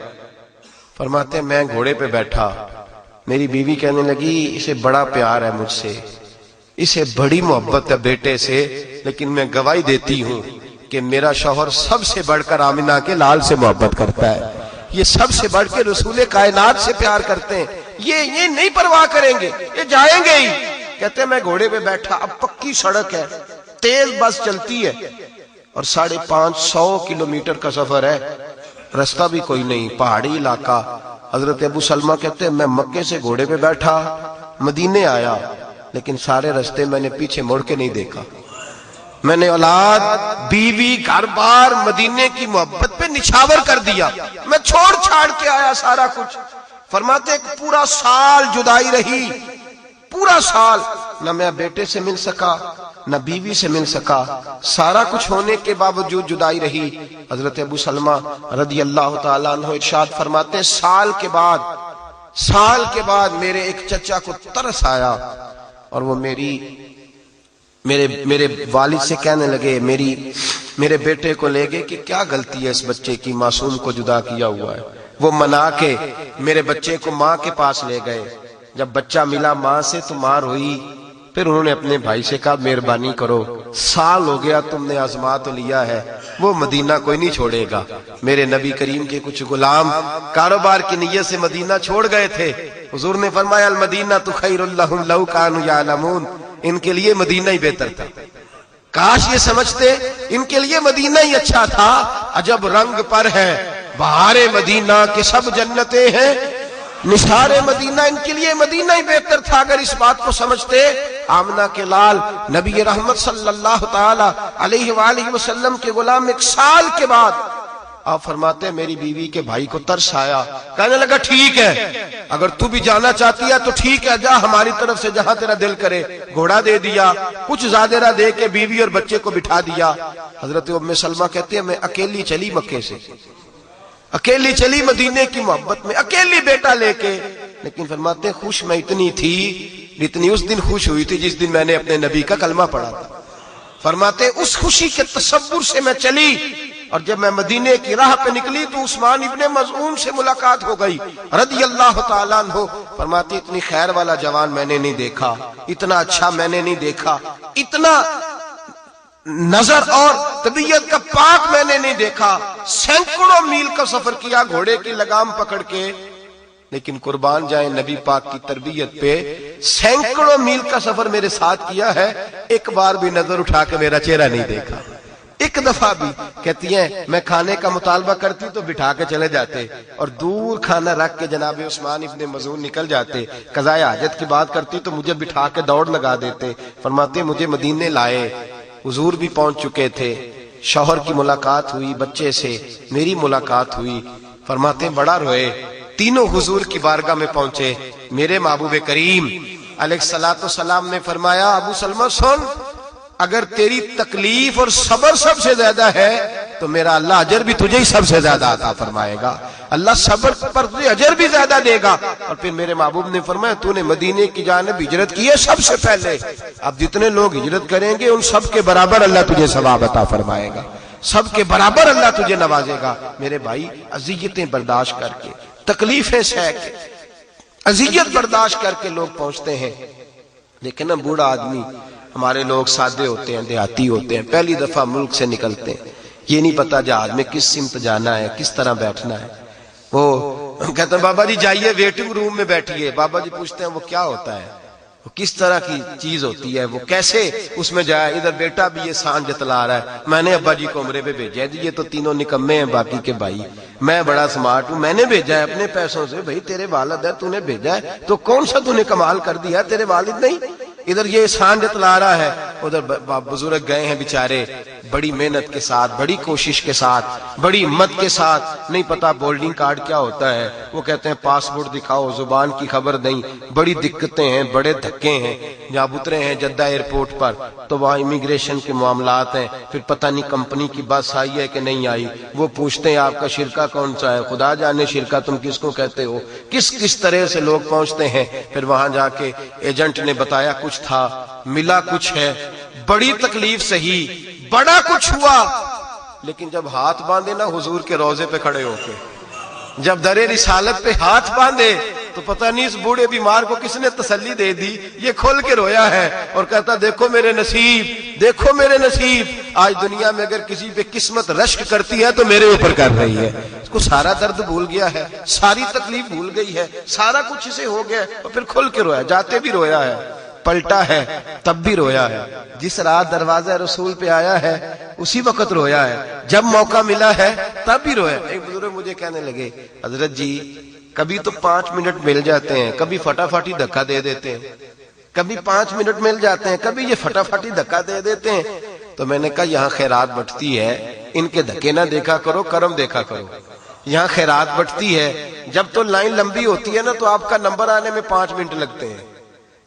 فرماتے ہیں میں گھوڑے پہ بیٹھا، میری بیوی کہنے لگی اسے بڑا پیار ہے مجھ سے، اسے بڑی محبت ہے بیٹے سے، لیکن میں گواہی دیتی ہوں کہ میرا شوہر سب سے بڑھ کر آمنہ کے لال سے محبت کرتا ہے، یہ سب سے بڑھ کے رسول کائنات سے پیار کرتے ہیں، یہ نہیں پرواہ کریں گے، یہ جائیں گے ہی۔ کہتے ہیں میں گھوڑے پہ بیٹھا، اب پکی سڑک ہے، تیز بس چلتی ہے، اور 550 کلومیٹر کا سفر ہے، رستہ بھی کوئی نہیں، پہاڑی علاقہ۔ حضرت ابو سلمہ کہتے ہیں میں مکے سے گھوڑے پہ بیٹھا مدینے آیا، لیکن سارے رستے میں نے پیچھے مڑ کے نہیں دیکھا، میں نے اولاد، بیوی، گھر بار، مدینے کی محبت پہ نچھاور کر دیا، میں چھوڑ چھاڑ کے آیا سارا کچھ۔ فرماتے ایک پورا سال جدائی رہی، پورا سال، نہ میں بیٹے سے مل سکا، نہ بیوی سے مل سکا، سارا کچھ ہونے کے باوجود جدائی رہی۔ حضرت ابو سلمہ رضی اللہ تعالیٰ عنہ ارشاد فرماتے ہیں سال کے بعد میرے ایک چچا کو ترس آیا، اور وہ میرے والد سے کہنے لگے، میرے بیٹے کو لے گئے کہ کیا غلطی ہے اس بچے کی، معصوم کو جدا کیا ہوا ہے۔ وہ منا کے میرے بچے کو ماں کے پاس لے گئے. جب بچہ ملا ماں سے تو ماں روئی. پھر انہوں نے اپنے بھائی سے کہا مہربانی کرو، سال ہو گیا تم نے آزما تو لیا ہے، وہ مدینہ کوئی نہیں چھوڑے گا. میرے نبی کریم کے کچھ غلام کاروبار کی نیت سے مدینہ چھوڑ گئے تھے. حضور نے فرمایا المدینہ تو خیر لہم لو کانوا یعلمون، ان کے لیے مدینہ ہی بہتر تھا. کاش یہ سمجھتے ان کے لیے مدینہ ہی اچھا تھا. عجب رنگ پر ہے بہار مدینہ کے سب جنتیں ہیں، نثار مدینہ، ان کے لیے مدینہ ہی بہتر تھا. اگر اس بات کو سمجھتے آمنہ کے لال نبی رحمت صلی اللہ تعالی علیہ وآلہ وسلم کے غلام 1 سال کے بعد آپ فرماتے ہیں میری بیوی کے بھائی کو ترس آیا، کہنے لگا ٹھیک ہے اگر تو بھی جانا چاہتی ہے تو ٹھیک ہے، جا ہماری طرف سے جہاں تیرا دل کرے. گھوڑا دے دیا، کچھ زادرہ دے کے بیوی اور بچے کو بٹھا دیا. حضرت ام سلمہ کہتے ہیں میں اکیلی چلی مکے سے، اکیلی چلی مدینے کی محبت میں، اکیلی بیٹا لے کے. لیکن فرماتے ہیں خوش میں اتنی تھی جتنی اس دن خوش ہوئی تھی جس دن میں نے اپنے نبی کا کلمہ پڑھا تھا. فرماتے ہیں اس خوشی کے تصور سے میں چلی، اور جب میں مدینے کی راہ پہ نکلی تو عثمان ابن مظعون سے ملاقات ہو گئی رضی اللہ تعالیٰ عنہ. فرماتے ہیں اتنی خیر والا جوان میں نے نہیں دیکھا، اتنا اچھا میں نے نہیں دیکھا، اتنا نظر اور طبیعت کا پاک میں نے نہیں دیکھا. سینکڑوں میل کا سفر کیا گھوڑے کی لگام پکڑ کے، لیکن قربان جائیں نبی پاک کی تربیت پہ، سینکڑوں میل کا سفر میرے ساتھ کیا ہے، ایک بار بھی نظر اٹھا کے میرا چہرہ نہیں دیکھا، ایک دفعہ بھی. کہتی ہیں میں کھانے کا مطالبہ کرتی تو بٹھا کے چلے جاتے، اور دور کھانا رکھ کے جناب عثمان ابن مظعون نکل جاتے. قضائے حاجت کی بات کرتی تو مجھے بٹھا کے دوڑ لگا دیتے. فرماتے مجھے مدینے لائے، حضور بھی پہنچ چکے تھے، شوہر کی ملاقات ہوئی، بچے سے میری ملاقات ہوئی. فرماتے بڑا روئے. تینوں حضور کی بارگاہ میں پہنچے. میرے محبوب کریم علیہ الصلوۃ والسلام نے فرمایا ابو سلمہ سن، اگر تیری تکلیف اور صبر سب سے زیادہ ہے تو میرا اللہ اجر بھی تجھے ہی سب سے زیادہ عطا فرمائے گا. اللہ صبر پر تجھے اجر بھی زیادہ دے گا. اور پھر میرے محبوب نے فرمایا تو نے مدینے کی جانب ہجرت کی ہے سب سے پہلے، اب جتنے لوگ ہجرت کریں گے ان سب کے برابر اللہ تجھے ثواب عطا فرمائے گا، سب کے برابر اللہ تجھے نوازے گا. میرے بھائی اذیتیں برداشت کر کے، تکلیفیں سہ کے، اذیت برداشت کر کے لوگ پہنچتے ہیں. لیکن نا بوڑھا آدمی، ہمارے لوگ سادے ہوتے ہیں، دیہاتی ہوتے ہیں، پہلی دفعہ ملک سے نکلتے ہیں، یہ نہیں پتا جہاز میں کس سمت جانا ہے، کس طرح بیٹھنا ہے. وہ کہتے ہیں بابا جی جائیے ویٹنگ روم میں بیٹھیے. بابا جی پوچھتے ہیں وہ کیا ہوتا ہے، وہ کس طرح کی چیز ہوتی ہے، وہ کیسے اس میں جائے. ادھر بیٹا بھی یہ سان جتلا رہا ہے، میں نے ابا جی کو عمرے پہ بھیجا ہے. یہ تو تینوں نکمے ہیں باقی کے بھائی، میں بڑا سمارٹ ہوں، میں نے بھیجا ہے اپنے پیسوں سے. بھائی تیرے والد ہے، تو نے بھیجا ہے تو کون سا تو نے کمال کر دیا، تیرے والد نہیں. ادھر یہ احسان جتلا رہا ہے، ادھر بزرگ گئے ہیں بیچارے بڑی محنت کے ساتھ، بڑی کوشش کے ساتھ، بڑی ہمت کے ساتھ. نہیں پتا بولڈنگ کارڈ کیا ہوتا ہے، وہ کہتے ہیں پاسپورٹ دکھاؤ، زبان کی خبر نہیں، بڑی دقتیں ہیں، بڑے دھکے ہیں. جب اترے ہیں جدہ ایئرپورٹ پر تو وہاں امیگریشن کے معاملات ہیں. پھر پتہ نہیں کمپنی کی بس آئی ہے کہ نہیں آئی، وہ پوچھتے ہیں آپ کا شرکہ کون سا ہے، خدا جانے شرکہ تم کس کو کہتے ہو. کس طرح سے لوگ پہنچتے ہیں. پھر وہاں جا کے ایجنٹ نے بتایا کچھ تھا، ملا کچھ ہے، بڑی تکلیف سہی، بڑا کچھ ہوا. لیکن جب ہاتھ باندھے نا حضور کے روضے پہ کھڑے ہو کے، جب در رسالت پہ ہاتھ باندھے تو پتہ نہیں اس بوڑھے بیمار کو کس نے تسلی دے دی. یہ کھول کے رویا ہے اور کہتا دیکھو میرے نصیب، دیکھو میرے نصیب. آج دنیا میں اگر کسی پہ قسمت رشک کرتی ہے تو میرے اوپر کر رہی ہے. اس کو سارا درد بھول گیا ہے، ساری تکلیف بھول گئی ہے، سارا کچھ اسے ہو گیا اور پھر کھل کے رویا. جاتے بھی رویا ہے، پلٹا ہے تب بھی رویا ہے. جس رات دروازہ رسول پہ آیا ہے اسی وقت رویا ہے، جب موقع ملا ہے تب بھی رویا. ایک بزرگ مجھے کہنے لگے حضرت جی کبھی تو 5 منٹ مل جاتے ہیں، کبھی فٹافٹ ہی دھکا دے دیتے ہیں. کبھی 5 منٹ مل جاتے ہیں، کبھی یہ فٹافٹ ہی دھکا دے دیتے ہیں. تو میں نے کہا یہاں خیرات بٹتی ہے، ان کے دھکے نہ دیکھا کرو، کرم دیکھا کرو. یہاں خیرات بٹتی ہے، جب تو لائن لمبی ہوتی ہے نا تو آپ کا نمبر آنے میں 5 منٹ لگتے ہیں.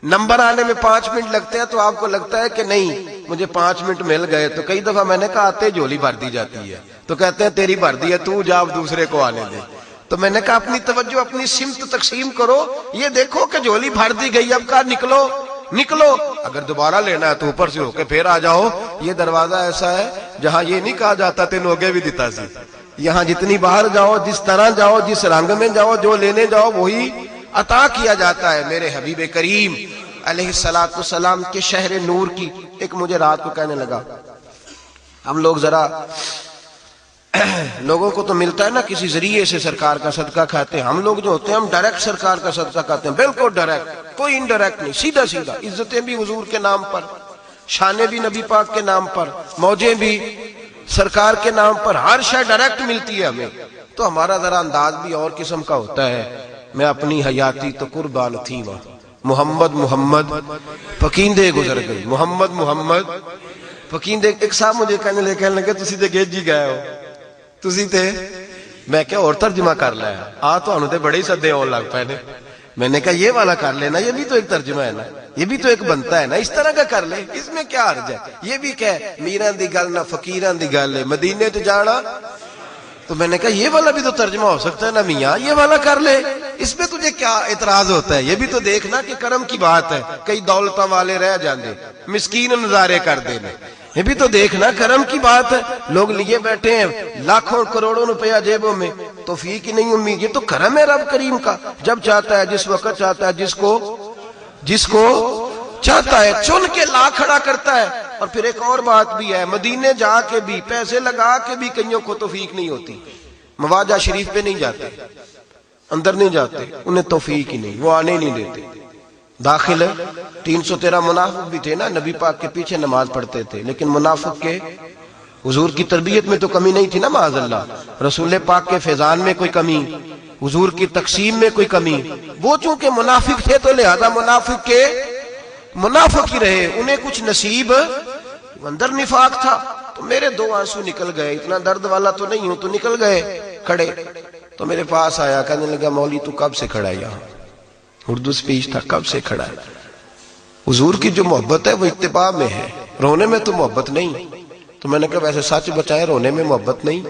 نمبر آنے میں 5 منٹ لگتے ہیں تو آپ کو لگتا ہے کہ نہیں مجھے 5 منٹ مل گئے. تو کئی دفعہ میں نے کہا آتے جھولی بھر دی جاتی ہے تو کہتے ہیں تیری بھر دی ہے، تو جا دوسرے کو آنے دے. تو میں نے کہا اپنی توجہ اپنی سمت تقسیم کرو، یہ دیکھو کہ جھولی بھر دی گئی، اب کہا نکلو نکلو. اگر دوبارہ لینا ہے تو اوپر سے ہو کے پھر آ جاؤ. یہ دروازہ ایسا ہے جہاں یہ نہیں کہا جاتا تین ہوگے بھی دیتا سی، یہاں جتنی باہر جاؤ، جس طرح جاؤ، جس رنگ میں جاؤ، جو لینے جاؤ وہی عطا کیا جاتا ہے۔ میرے حبیب کریم علیہ الصلوۃ والسلام کے شہر نور کی ایک مجھے رات کو کہنے لگا، ہم لوگ ذرا لوگوں کو تو ملتا ہے نا کسی ذریعے سے سرکار کا صدقہ کھاتے ہیں، ہم لوگ جو ہوتے ہیں ہم ڈائریکٹ سرکار کا صدقہ کھاتے ہیں، بالکل ڈائریکٹ، کوئی انڈائریکٹ نہیں، سیدھا سیدھا، عزتیں بھی حضور کے نام پر، شانیں بھی نبی پاک کے نام پر، موجیں بھی سرکار کے نام پر، ہر شے ڈائریکٹ ملتی ہے ہمیں۔ تو ہمارا ذرا انداز بھی اور قسم کا ہوتا ہے۔ میں اپنی حیاتی تو قربان تھی وہاں، محمد محمد پکیندے گزر گئی، محمد محمد پکیندے۔ ایک صاحب مجھے کہنے لگے تسی تے گیجی گئے ہو، تسی تے، میں کیا اور ترجمہ کر لیا تو انہوں تے بڑے ہی سدے اور لگ پائے نے۔ میں نے کہا یہ والا کر لینا، یہ بھی تو ایک ترجمہ ہے نا، یہ بھی تو ایک بنتا ہے نا، اس طرح کا کر لے، اس میں کیا حرج ہے؟ یہ بھی کہ میراں دی گل نہ فقیراں دی گل ہے، مدینے تے جانا۔ تو میں نے کہا یہ والا بھی تو ترجمہ ہو سکتا ہے نا میاں، یہ والا کر لے، اس میں تجھے کیا اعتراض ہوتا ہے؟ یہ بھی تو دیکھنا کہ کرم کی بات ہے، کئی دولتاں والے رہ جاندے، مسکین نظارے کر دینے، یہ بھی تو دیکھنا کرم کی بات ہے۔ لوگ لیے بیٹھے ہیں لاکھوں کروڑوں روپیہ جیبوں میں، توفیق ہی نہیں امید، یہ تو کرم ہے رب کریم کا، جب چاہتا ہے، جس وقت چاہتا ہے، جس کو چاہتا ہے چن کے لا کھڑا کرتا ہے۔ اور پھر ایک اور بات بھی ہے، مدینے جا کے بھی، پیسے لگا کے بھی کئیوں کو توفیق نہیں ہوتی، مواجہ شریف پہ نہیں جاتے، اندر نہیں جاتے، انہیں توفیق ہی نہیں، وہ آنے ہی نہیں دیتے۔ داخل 313 منافق بھی تھے نا، نبی پاک کے پیچھے نماز پڑھتے تھے، لیکن منافق کے حضور کی تربیت میں تو کمی نہیں تھی نا، معاذ اللہ، رسول پاک کے فیضان میں کوئی کمی، حضور کی تقسیم میں کوئی کمی، وہ چونکہ منافق تھے تو لہذا منافق ہی رہے، انہیں کچھ نصیب اندر نفاق تھا۔ تو میرے 2 آنسو نکل گئے، اتنا درد والا تو نہیں ہوں، تو نکل گئے کھڑے۔ تو میرے پاس آیا، کہنے لگا مولوی تو کب سے کھڑا ہے یہاں؟ اردو سپیچ تھا، کب سے کھڑا ہے؟ حضور کی جو محبت ہے وہ اتباع میں ہے، رونے میں تو محبت نہیں۔ تو میں نے کہا ویسے سچ بچائے، رونے میں محبت نہیں،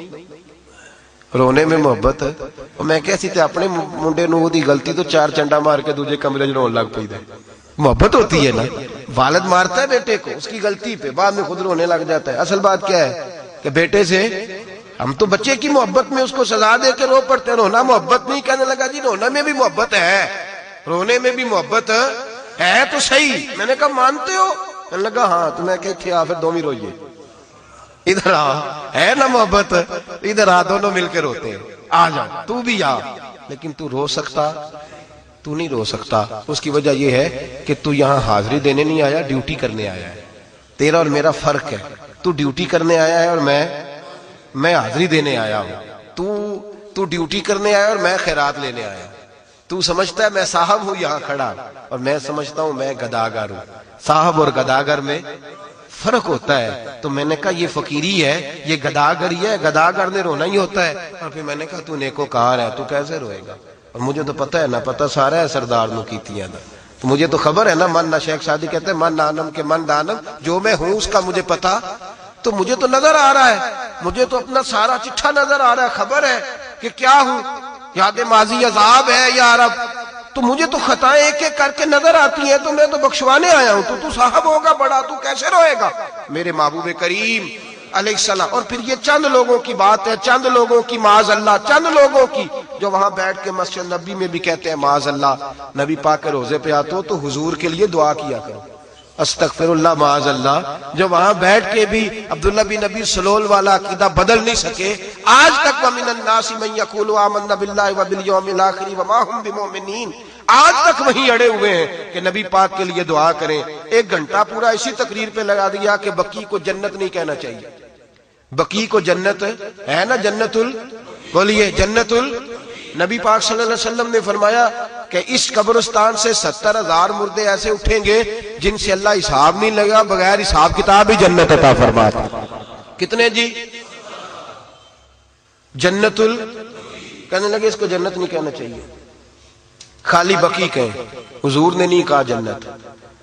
رونے میں محبت ہے۔ اور میں کہسی تے اپنے منڈے نو دی غلطی تو 4 چنڈا مار کے دوجے کمرے جو رون لگ پئی دے، محبت ہوتی ہے نا، والد مارتا ہے بیٹے کو اس کی غلطی پہ، بعد میں خود رونے لگ جاتا ہے۔ اصل بات کیا ہے کہ بیٹے سے ہم تو بچے کی محبت میں اس کو سزا دے کے رو پڑتے ہیں، رونا محبت نہیں۔ کہنے لگا جی رونا میں بھی محبت ہے، رونے میں بھی محبت ہے تو صحیح۔ میں نے کہا مانتے ہو؟ کہنے لگا ہاں۔ تو میں کہتے پھر دومی روئیے، ادھر آ، ہے نا محبت، ادھر آ، دونوں مل کے روتے ہیں، آ جا تو بھی آ۔ لیکن تو رو سکتا؟ تو نہیں رو سکتا۔ اس کی وجہ یہ ہے کہ تو یہاں حاضری دینے نہیں آیا، ڈیوٹی کرنے آیا ہے۔ تیرا اور میرا فرق ہے، تو ڈیوٹی کرنے آیا ہے اور میں حاضری دینے آیا ہوں۔ تو ڈیوٹی کرنے آیا اور میں خیرات لینے آیا ہوں۔ تو سمجھتا ہے میں صاحب ہوں یہاں کھڑا، اور میں سمجھتا ہوں میں گداگر ہوں۔ صاحب اور گداگر میں فرق ہوتا ہے۔ تو میں نے کہا یہ فقیری ہے، یہ گداگر ہی ہے، گداگر نے رونا ہی ہوتا ہے۔ اور پھر میں نے کہا تو نیکوکار ہے، تو کیسے روئے گا؟ اور مجھے تو پتہ ہے نا، پتہ سارا ہے سردار نو کیتیاں دا، تو مجھے تو خبر ہے نا، من نہ شیخ سعدی کہتے ہیں من نانم کے من دانم، جو میں ہوں اس کا مجھے پتا، تو مجھے تو نظر آ رہا ہے، مجھے تو اپنا سارا چٹھا نظر آ رہا ہے، خبر ہے کہ کیا ہوں، یاد ماضی عذاب ہے یا رب، تو مجھے تو خطائیں ایک ایک کر کے نظر آتی ہیں، تو میں تو بخشوانے آیا ہوں، تو صاحب ہوگا بڑا، تو کیسے روئے گا؟ میرے محبوب کریم علیہ السلام۔ اور پھر یہ چند لوگوں کی بات ہے، چند لوگوں کی، معاذ اللہ، چند لوگوں کی جو وہاں بیٹھ کے مسجد نبی میں بھی کہتے ہیں معاذ اللہ، نبی پاک کے روزے پہ آتے ہو تو حضور کے لیے دعا کیا کرو، استغفر اللہ معاذ اللہ، جو وہاں بیٹھ کے بھی عبداللہ بن نبی سلول والا عقیدہ بدل نہیں سکے آج تک۔ وَمِنَ النَّاسِ مَن يَقُولُ آمَنَّا بِاللَّهِ وَبِالْيَوْمِ الْآخِرِ وَمَا هُمْ بِمُؤْمِنِينَ، آج تک وہیں اڑے ہوئے ہیں کہ نبی پاک کے لیے دعا کریں۔ 1 گھنٹہ پورا اسی تقریر پہ لگا دیا کہ بقی کو جنت نہیں کہنا چاہیے، بقی کو جنت ہے نا، جنت بولیے جنت نبی پاک صلی اللہ علیہ وسلم نے فرمایا کہ اس قبرستان سے 70,000 مردے ایسے اٹھیں گے جن سے اللہ حساب نہیں لگا، بغیر حساب کتاب ہی جنت عطا فرماتا۔ کتنے جی؟ جنت کہنے لگے اس کو جنت نہیں کہنا چاہیے، خالی بقی کہیں، حضور نے نہیں کہا جنت۔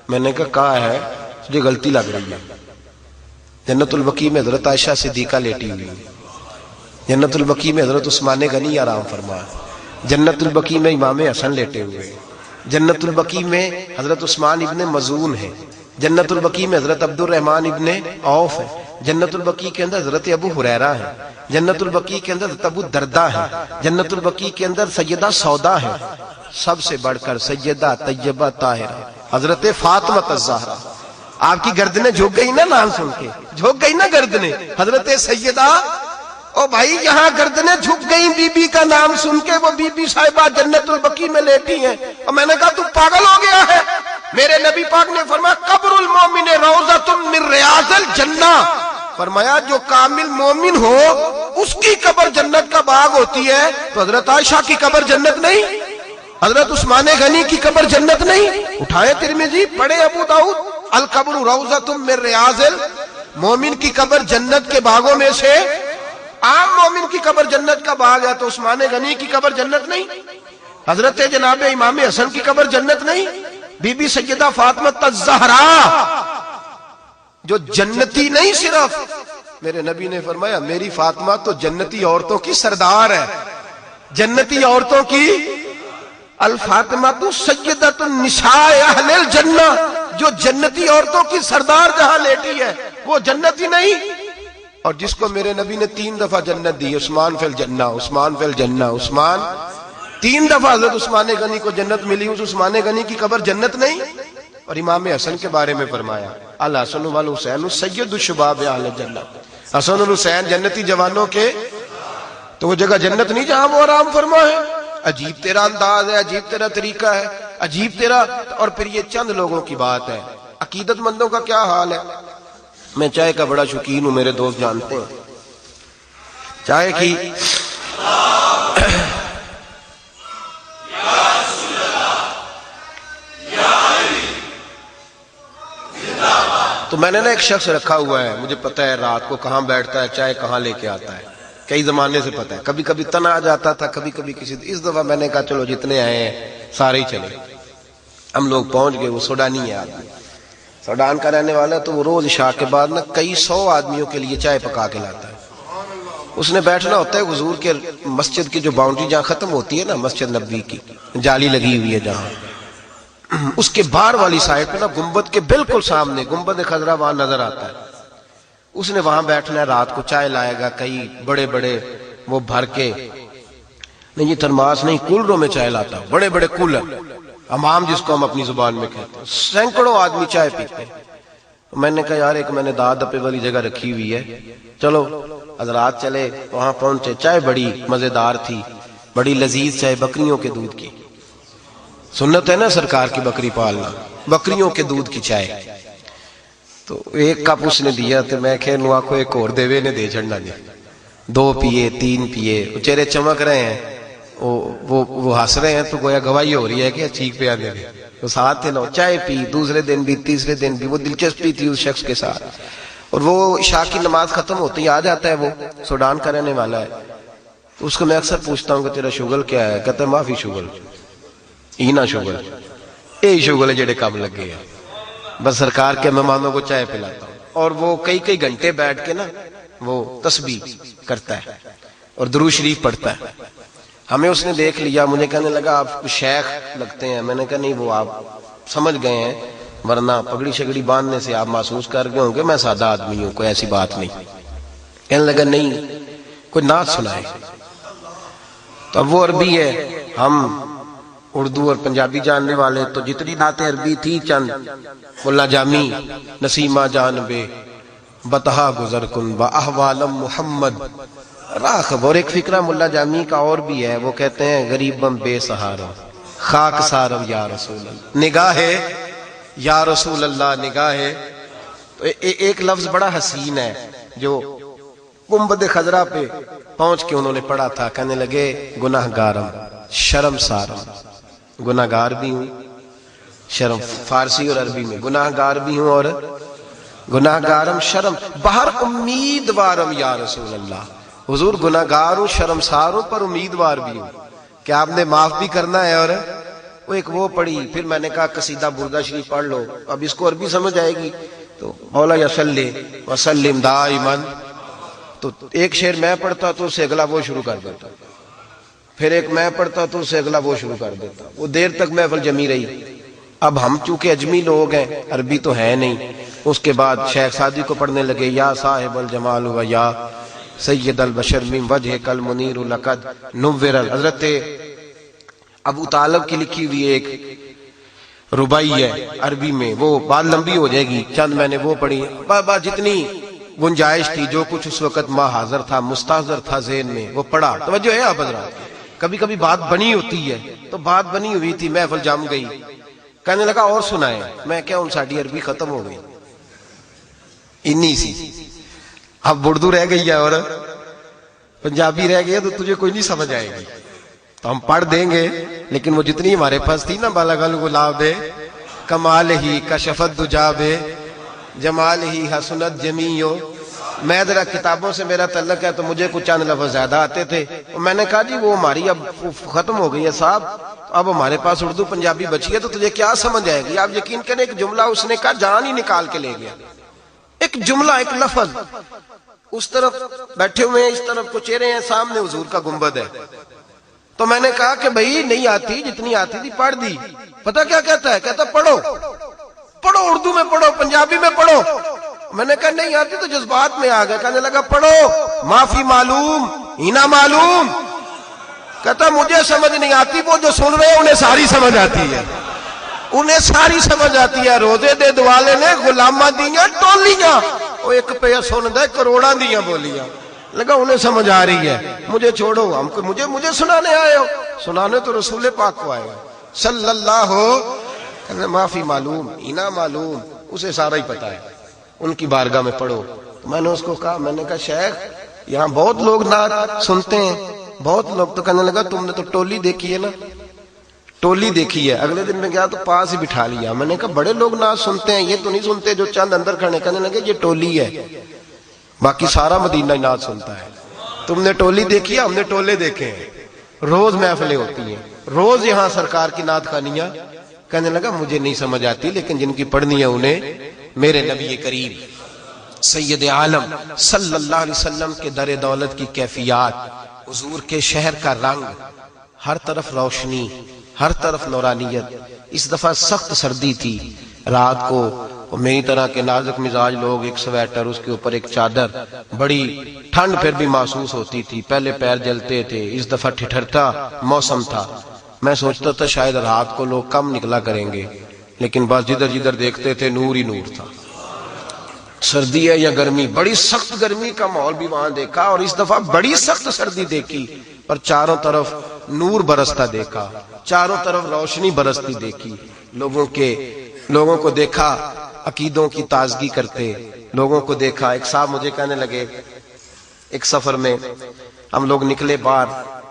میں نے کہا ہے، مجھے غلطی لگ رہی ہے۔ جنت البقیع میں حضرت عائشہ صدیقہ لیٹی ہوئی، جنت البقیع میں حضرت عثمان غنی آرام فرما، جنت البقیع میں امام حسن لیٹے ہوئے، جنت البقیع میں حضرت عثمان ابن مظعون ہیں، جنت البقیع میں حضرت عبد الرحمن ابن عوف ہے، جنت البقیع کے اندر حضرت ابو ہریرہ ہے، جنت البقیع کے اندر حضرت ابو درداء ہے، جنت البقیع کے اندر سیدہ سودا ہے، سب سے بڑھ کر سیدہ طیبہ طاہرہ حضرت فاطمہ الزہرا۔ آپ کی گردنیں جھک گئی نا نام سن کے، جھک گئی نا گردنیں حضرت سیدہ، او بھائی یہاں گردنیں جھک گئی بی بی کا نام سن کے، وہ بی بی صاحبہ جنت البقیع میں لیٹی ہیں، اور میں نے کہا تو پاگل ہو گیا ہے؟ میرے نبی پاک نے فرمایا قبر المومن روضۃ من ریاض الجنہ، فرمایا جو کامل مومن ہو اس کی قبر جنت کا باغ ہوتی ہے، تو حضرت عائشہ کی قبر جنت نہیں؟ حضرت عثمان غنی کی قبر جنت نہیں؟ اٹھائے ترمذی، پڑھے ابو داؤد، القبر روضۃ من ریاض المومن کی قبر جنت کے باغوں میں سے، عام مومن کی قبر جنت کا باغ ہے، تو عثمان غنی کی قبر جنت نہیں؟ حضرت جناب امام حسن کی قبر جنت نہیں؟ بی بی سیدہ فاطمہ الزہرا جو جنتی نہیں، صرف میرے نبی نے فرمایا میری فاطمہ تو جنتی عورتوں کی سردار ہے، جنتی عورتوں کی الفاطمہ تو سیدۃ النساء اہل الجنہ، جو جنتی عورتوں کی سردار جہاں لیٹی ہے وہ جنتی نہیں؟ اور جس کو میرے نبی نے 3 دفعہ جنت دی، عثمان فی الجنہ، عثمان فی الجنہ، عثمان، 3 دفعہ حضرت عثمان غنی کو جنت ملی، اس عثمان غنی کی قبر جنت نہیں؟ اور امام حسن کے بارے میں فرمایا الحسن والحسین سید الشباب اہل الجنہ، حسن اور حسین جنتی جوانوں کے، تو وہ جگہ جنت نہیں جہاں وہ آرام فرما ہے؟ عجیب تیرا انداز ہے، عجیب تیرا طریقہ ہے، عجیب تیرا۔ اور پھر یہ چند لوگوں کی بات ہے، عقیدت مندوں کا کیا حال ہے؟ میں چائے کا بڑا شوقین ہوں، میرے دوست جانتے ہیں چائے کی، تو میں نے نا ایک شخص رکھا ہوا ہے، مجھے پتہ ہے رات کو کہاں بیٹھتا ہے، چائے کہاں لے کے آتا ہے، کئی زمانے سے پتہ ہے، کبھی کبھی تنا آ جاتا تھا، کبھی کبھی کسی، اس دفعہ میں نے کہا چلو جتنے آئے ہیں سارے ہی چلے۔ ہم لوگ پہنچ گئے، وہ سوڈانی ہے آدمی، سوڈان کا رہنے والا ہے، تو وہ روز عشاء کے بعد نا کئی 100 آدمیوں کے لیے چائے پکا کے لاتا ہے۔ اس نے بیٹھنا ہوتا ہے حضور کے مسجد کی جو باؤنڈری جہاں ختم ہوتی ہے نا، مسجد نبوی کی جالی لگی ہوئی ہے جہاں، اس کے باہر والی سائڈ پہ نا گنبد کے بالکل سامنے گنبد خضرا وہاں نظر آتا ہے، اس نے وہاں بیٹھنا ہے، رات کو چائے لائے گا، کئی بڑے بڑے وہ بھر کے، نہیں یہ تھرماس نہیں، کولروں میں چائے لاتا، بڑے بڑے کولر، امام جس کو ہم اپنی زبان میں کہتے ہیں، سینکڑوں آدمی چائے پیتے ہیں۔ میں نے کہا یار ایک میں نے داد دپے والی جگہ رکھی ہوئی ہے، چلو حضرات چلے، وہاں پہنچے، چائے بڑی مزیدار تھی، بڑی لذیذ چائے، بکریوں کے دودھ کی، سنت ہے نا سرکار کی بکری پالنا، بکریوں کے دودھ کی چائے، تو ایک کپ اس نے دیا، تو میں کہ نوا کو ایک اور دیوے نے دے چڑھنا دے، 2 پیے 3 پیے، وہ چہرے چمک رہے ہیں، وہ ہنس رہے ہیں، تو گویا گواہی ہو رہی ہے کہ ٹھیک پہ آنے دے، وہ ساتھ تھے نا، چائے پی، دوسرے دن بھی تیسرے دن بھی، وہ دلچسپی تھی اس شخص کے ساتھ، اور وہ عشاء کی نماز ختم ہوتی ہے آ جاتا ہے، وہ سوڈان کا رہنے والا ہے، تو اس کو میں اکثر پوچھتا ہوں کہ تیرا شغل کیا ہے، کہتا ہے معافی شغل، اینا شغل، یہی شغل ہے جڑے کام لگے ہیں، بس سرکار کے مہمانوں کو چائے پلاتا ہوں، اور وہ کئی گھنٹے بیٹھ کے نا وہ تسبیح کرتا ہے اور درود شریف پڑھتا ہے۔ ہمیں اس نے دیکھ لیا، مجھے کہنے لگا آپ شیخ لگتے ہیں، میں نے کہا نہیں وہ آپ سمجھ گئے ہیں، ورنہ پگڑی شگڑی باندھنے سے آپ محسوس کر گئے ہوں گے میں سادہ آدمی ہوں، کوئی ایسی بات نہیں۔ کہنے لگا نہیں کوئی نعت سنائے، تو اب وہ عربی ہے، ہم اردو اور پنجابی جاننے والے، تو جتنی نعتیں عربی تھی چند، ملا جامی نسیمہ جانبے بتہا گزر کن با احوالم محمد راخب، اور ایک فکرہ ملا جامی کا اور بھی ہے، وہ کہتے ہیں غریبم بے سہارا خاک سارم یا رسول اللہ، نگاہ یا رسول اللہ، نگاہ، تو ایک لفظ بڑا حسین ہے جو گنبد خضرا پہ پہنچ کے انہوں نے پڑھا تھا، کہنے لگے گناہ گارم شرم سارم، گناہ گار بھی ہوں، شرم، فارسی اور عربی میں گناہ گار بھی ہوں اور گناہ گارم شرم، باہر امیدوارم یا رسول اللہ، حضور گناہ گار ہوں، شرمسار ہوں، پر امیدوار بھی ہوں کہ آپ نے معاف بھی کرنا ہے۔ اور وہ ایک وہ پڑھی، پھر میں نے کہا قصیدہ بردہ شریف پڑھ لو، اب اس کو عربی سمجھ آئے گی، تو مولا یصلی وسلم دائما، تو ایک شعر میں پڑھتا تو اس سے اگلا وہ شروع کر دیتا، پھر ایک میں پڑھتا تو اس سے اگلا وہ شروع کر دیتا، وہ دیر تک محفل جمی رہی۔ اب ہم چونکہ اجمی لوگ ہیں، عربی تو ہے نہیں، اس کے بعد شیخ سعدی کو پڑھنے لگے یا صاحب الجمال و یا سید البشر من وجہ کل منیر لقد نور. حضرت ابو طالب کی لکھی ہوئی ایک ربائی ہے عربی میں، وہ بات لمبی ہو جائے گی، چند میں نے وہ پڑھی. بابا جتنی گنجائش تھی، جو کچھ اس وقت ماں حاضر تھا، مستحضر تھا ذہن میں، وہ پڑھا. توجہ ہے آپ حضرات؟ کبھی کبھی بات بنی ہوتی ہے، تو بات بنی ہوئی تھی، محفل جم گئی، کہنے لگا اور سنائیں. میں کیا ان ساڑھی عربی ختم ہو گئی انی سی، اب اردو رہ گئی ہے اور پنجابی رہ گئی ہے، تو تجھے کوئی نہیں سمجھ آئے گی. تو ہم پڑھ دیں گے، لیکن وہ جتنی ہمارے پاس تھی نا، بالغل گلاب کمال ہی کشفت دجاب جمال ہی حسنت جمیو. میں ذرا کتابوں سے میرا تعلق ہے، تو مجھے کچھ چند لفظ زیادہ آتے تھے. میں نے کہا جی وہ ہماری اب ختم ہو گئی ہے صاحب، اب ہمارے پاس اردو پنجابی بچی ہے، تو تجھے کیا سمجھ آئے گی؟ آپ یقین کریں ایک جملہ اس نے کہا جان ہی نکال کے لے گیا. ایک جملہ، ایک لفظ. اس طرف بیٹھے ہوئے ہیں، اس طرف کو چہرے ہیں، سامنے حضور کا گنبد ہے. تو میں نے کہا کہ بھائی نہیں آتی، جتنی آتی تھی پڑھ دی. پتہ کیا کہتا ہے؟ کہتا پڑھو پڑھو، اردو میں پڑھو، پنجابی میں پڑھو. میں نے کہا نہیں آتی، تو جذبات میں آ گیا. کہنے لگا پڑھو معافی معلوم ہینا معلوم. کہتا مجھے سمجھ نہیں آتی، وہ جو سن رہے ہیں انہیں ساری سمجھ آتی ہے، انہیں ساری سمجھ آتی ہے. روزے دے دوالے نے غلامہ دیاں ٹولیاں، وہ ایک پہ سن دے کروڑاں دیاں بولیاں. لگا انہیں سمجھ آ رہی ہے، مجھے چھوڑو، ہم کو مجھے سنانے آئے ہو. سنانے تو رسول پاک کو آئے ہو صلی اللہ ہو. معافی معلوم ہینا معلوم، اسے سارا ہی پتا ہے، ان کی بارگاہ میں پڑھو. تو میں نے اس کو کہا، میں نے کہا شیخ یہاں بہت لوگ نعت سنتے ہیں، بہت لوگ. تو کہنے لگا تم نے تو ٹولی دیکھی ہے نا، ٹولی دیکھی ہے. اگلے دن میں گیا تو پاس ہی بٹھا لیا. میں نے کہا بڑے لوگ نعت سنتے ہیں، یہ تو نہیں سنتے جو چند اندر کھڑے. کہنے لگے یہ ٹولی ہے، باقی سارا مدینہ نعت سنتا ہے. تم نے ٹولی دیکھی ہے، ہم نے ٹولے دیکھے ہیں. روز محفلیں ہوتی ہیں، روز یہاں سرکار کی نعت خوانیاں. کہنے لگا مجھے نہیں سمجھ آتی، لیکن جن کی پڑھنی ہے انہیں میرے نبی کریم سید عالم صلی اللہ علیہ وسلم کے در دولت کی کیفیات، حضور کے شہر کا رنگ، ہر طرف روشنی، ہر طرف نورانیت. اس دفعہ سخت سردی تھی رات کو، میری طرح کے نازک مزاج لوگ ایک سویٹر، اس کے اوپر ایک چادر، بڑی ٹھنڈ پھر بھی محسوس ہوتی تھی. پہلے پیر جلتے تھے، اس دفعہ ٹھٹھرتا موسم تھا. میں سوچتا تھا شاید رات کو لوگ کم نکلا کریں گے، لیکن بس جدھر جدھر دیکھتے تھے نور ہی نور تھا. سردی ہے یا گرمی، بڑی سخت گرمی کا ماحول بھی وہاں دیکھا، اور اس دفعہ بڑی سخت سردی دیکھی، پر چاروں طرف نور برستا دیکھا، چاروں طرف روشنی برستی دیکھی. لوگوں کو دیکھا عقیدوں کی تازگی کرتے، لوگوں کو دیکھا. ایک صاحب مجھے کہنے لگے، ایک سفر میں ہم لوگ نکلے باہر،